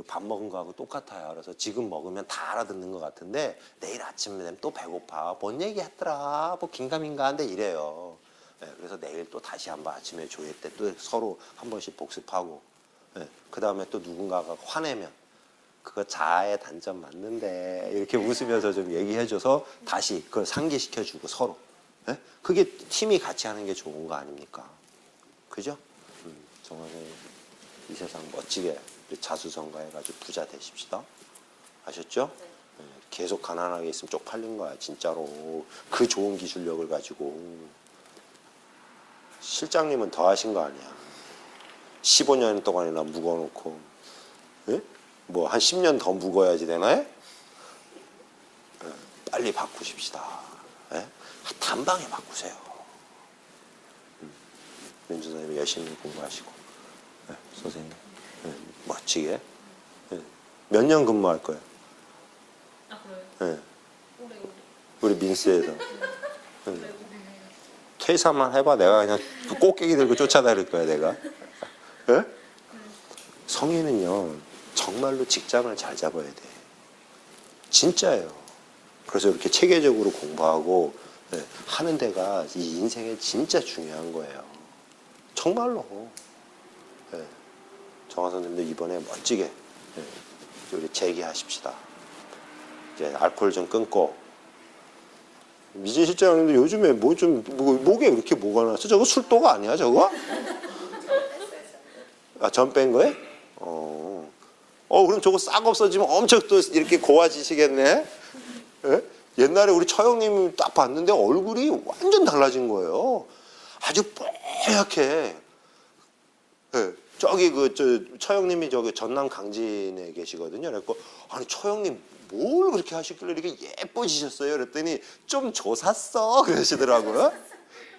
밥 먹은 거하고 똑같아요. 그래서 지금 먹으면 다 알아듣는 것 같은데 내일 아침에 되면 또 배고파. 뭔 얘기 했더라. 뭐 긴가민가한데 이래요. 네, 그래서 내일 또 다시 한번 아침에 조회 때 또 서로 한 번씩 복습하고 그 다음에 또 누군가가 화내면 그거 자아의 단점 맞는데 이렇게 웃으면서 좀 얘기해줘서 다시 그걸 상기시켜주고 서로. 네? 그게 팀이 같이 하는 게 좋은 거 아닙니까? 그죠? 정말 이 세상 멋지게 자수성가 해가지고 부자 되십시다. 아셨죠? 네. 예, 계속 가난하게 있으면 쪽팔린 거야 진짜로. 그 좋은 기술력을 가지고. 실장님은 더 하신 거 아니야. 15년 동안이나 묵어놓고. 예? 뭐 한 10년 더 묵어야지 되나요? 예, 빨리 바꾸십시다. 예? 단방에 바꾸세요. 민주 선생님 열심히 공부하시고. 예, 선생님 예, 멋지게. 예. 몇 년 근무할 거예요? 아 그래요? 예. 오래. 우리 민스에서. 오래. 퇴사만 해봐. 내가 그냥 그 꽃게기 들고 쫓아다닐 거야 내가. 예? 성인은요 정말로 직장을 잘 잡아야 돼. 진짜예요. 그래서 이렇게 체계적으로 공부하고 예, 하는 데가 이 인생에 진짜 중요한 거예요. 정말로. 예. 정화 선생님도 이번에 멋지게 예, 우리 재기하십시다. 이제 알코올 좀 끊고. 미진 실장님도 요즘에 목에 이렇게 뭐가 났어? 저거 술도가 아니야 저거? 아, 전 뺀 거예요? 그럼 저거 싹 없어지면 엄청 또 이렇게 고와지시겠네? 예? 옛날에 우리 처형님 딱 봤는데 얼굴이 완전 달라진 거예요. 아주 뽀얗게. 예. 저기 처형님이 저기 전남 강진에 계시거든요. 그래서 아니 처형님 뭘 그렇게 하셨길래 이렇게 예뻐지셨어요? 그랬더니 좀 조샀어 그러시더라고요.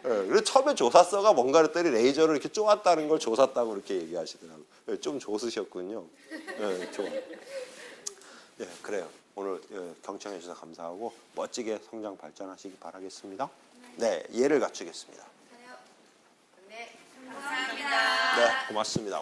예, 그래서 처음에 조샀어가 뭔가 그랬더니 레이저로 이렇게 쪼았다는 걸 조샀다고 그렇게 얘기하시더라고요. 예, 좀 조으셨군요. 예, 좋아. 예, 그래요. 오늘 경청해 주셔서 감사하고 멋지게 성장 발전하시기 바라겠습니다. 네, 예를 갖추겠습니다. 네, 감사합니다. 네, 고맙습니다.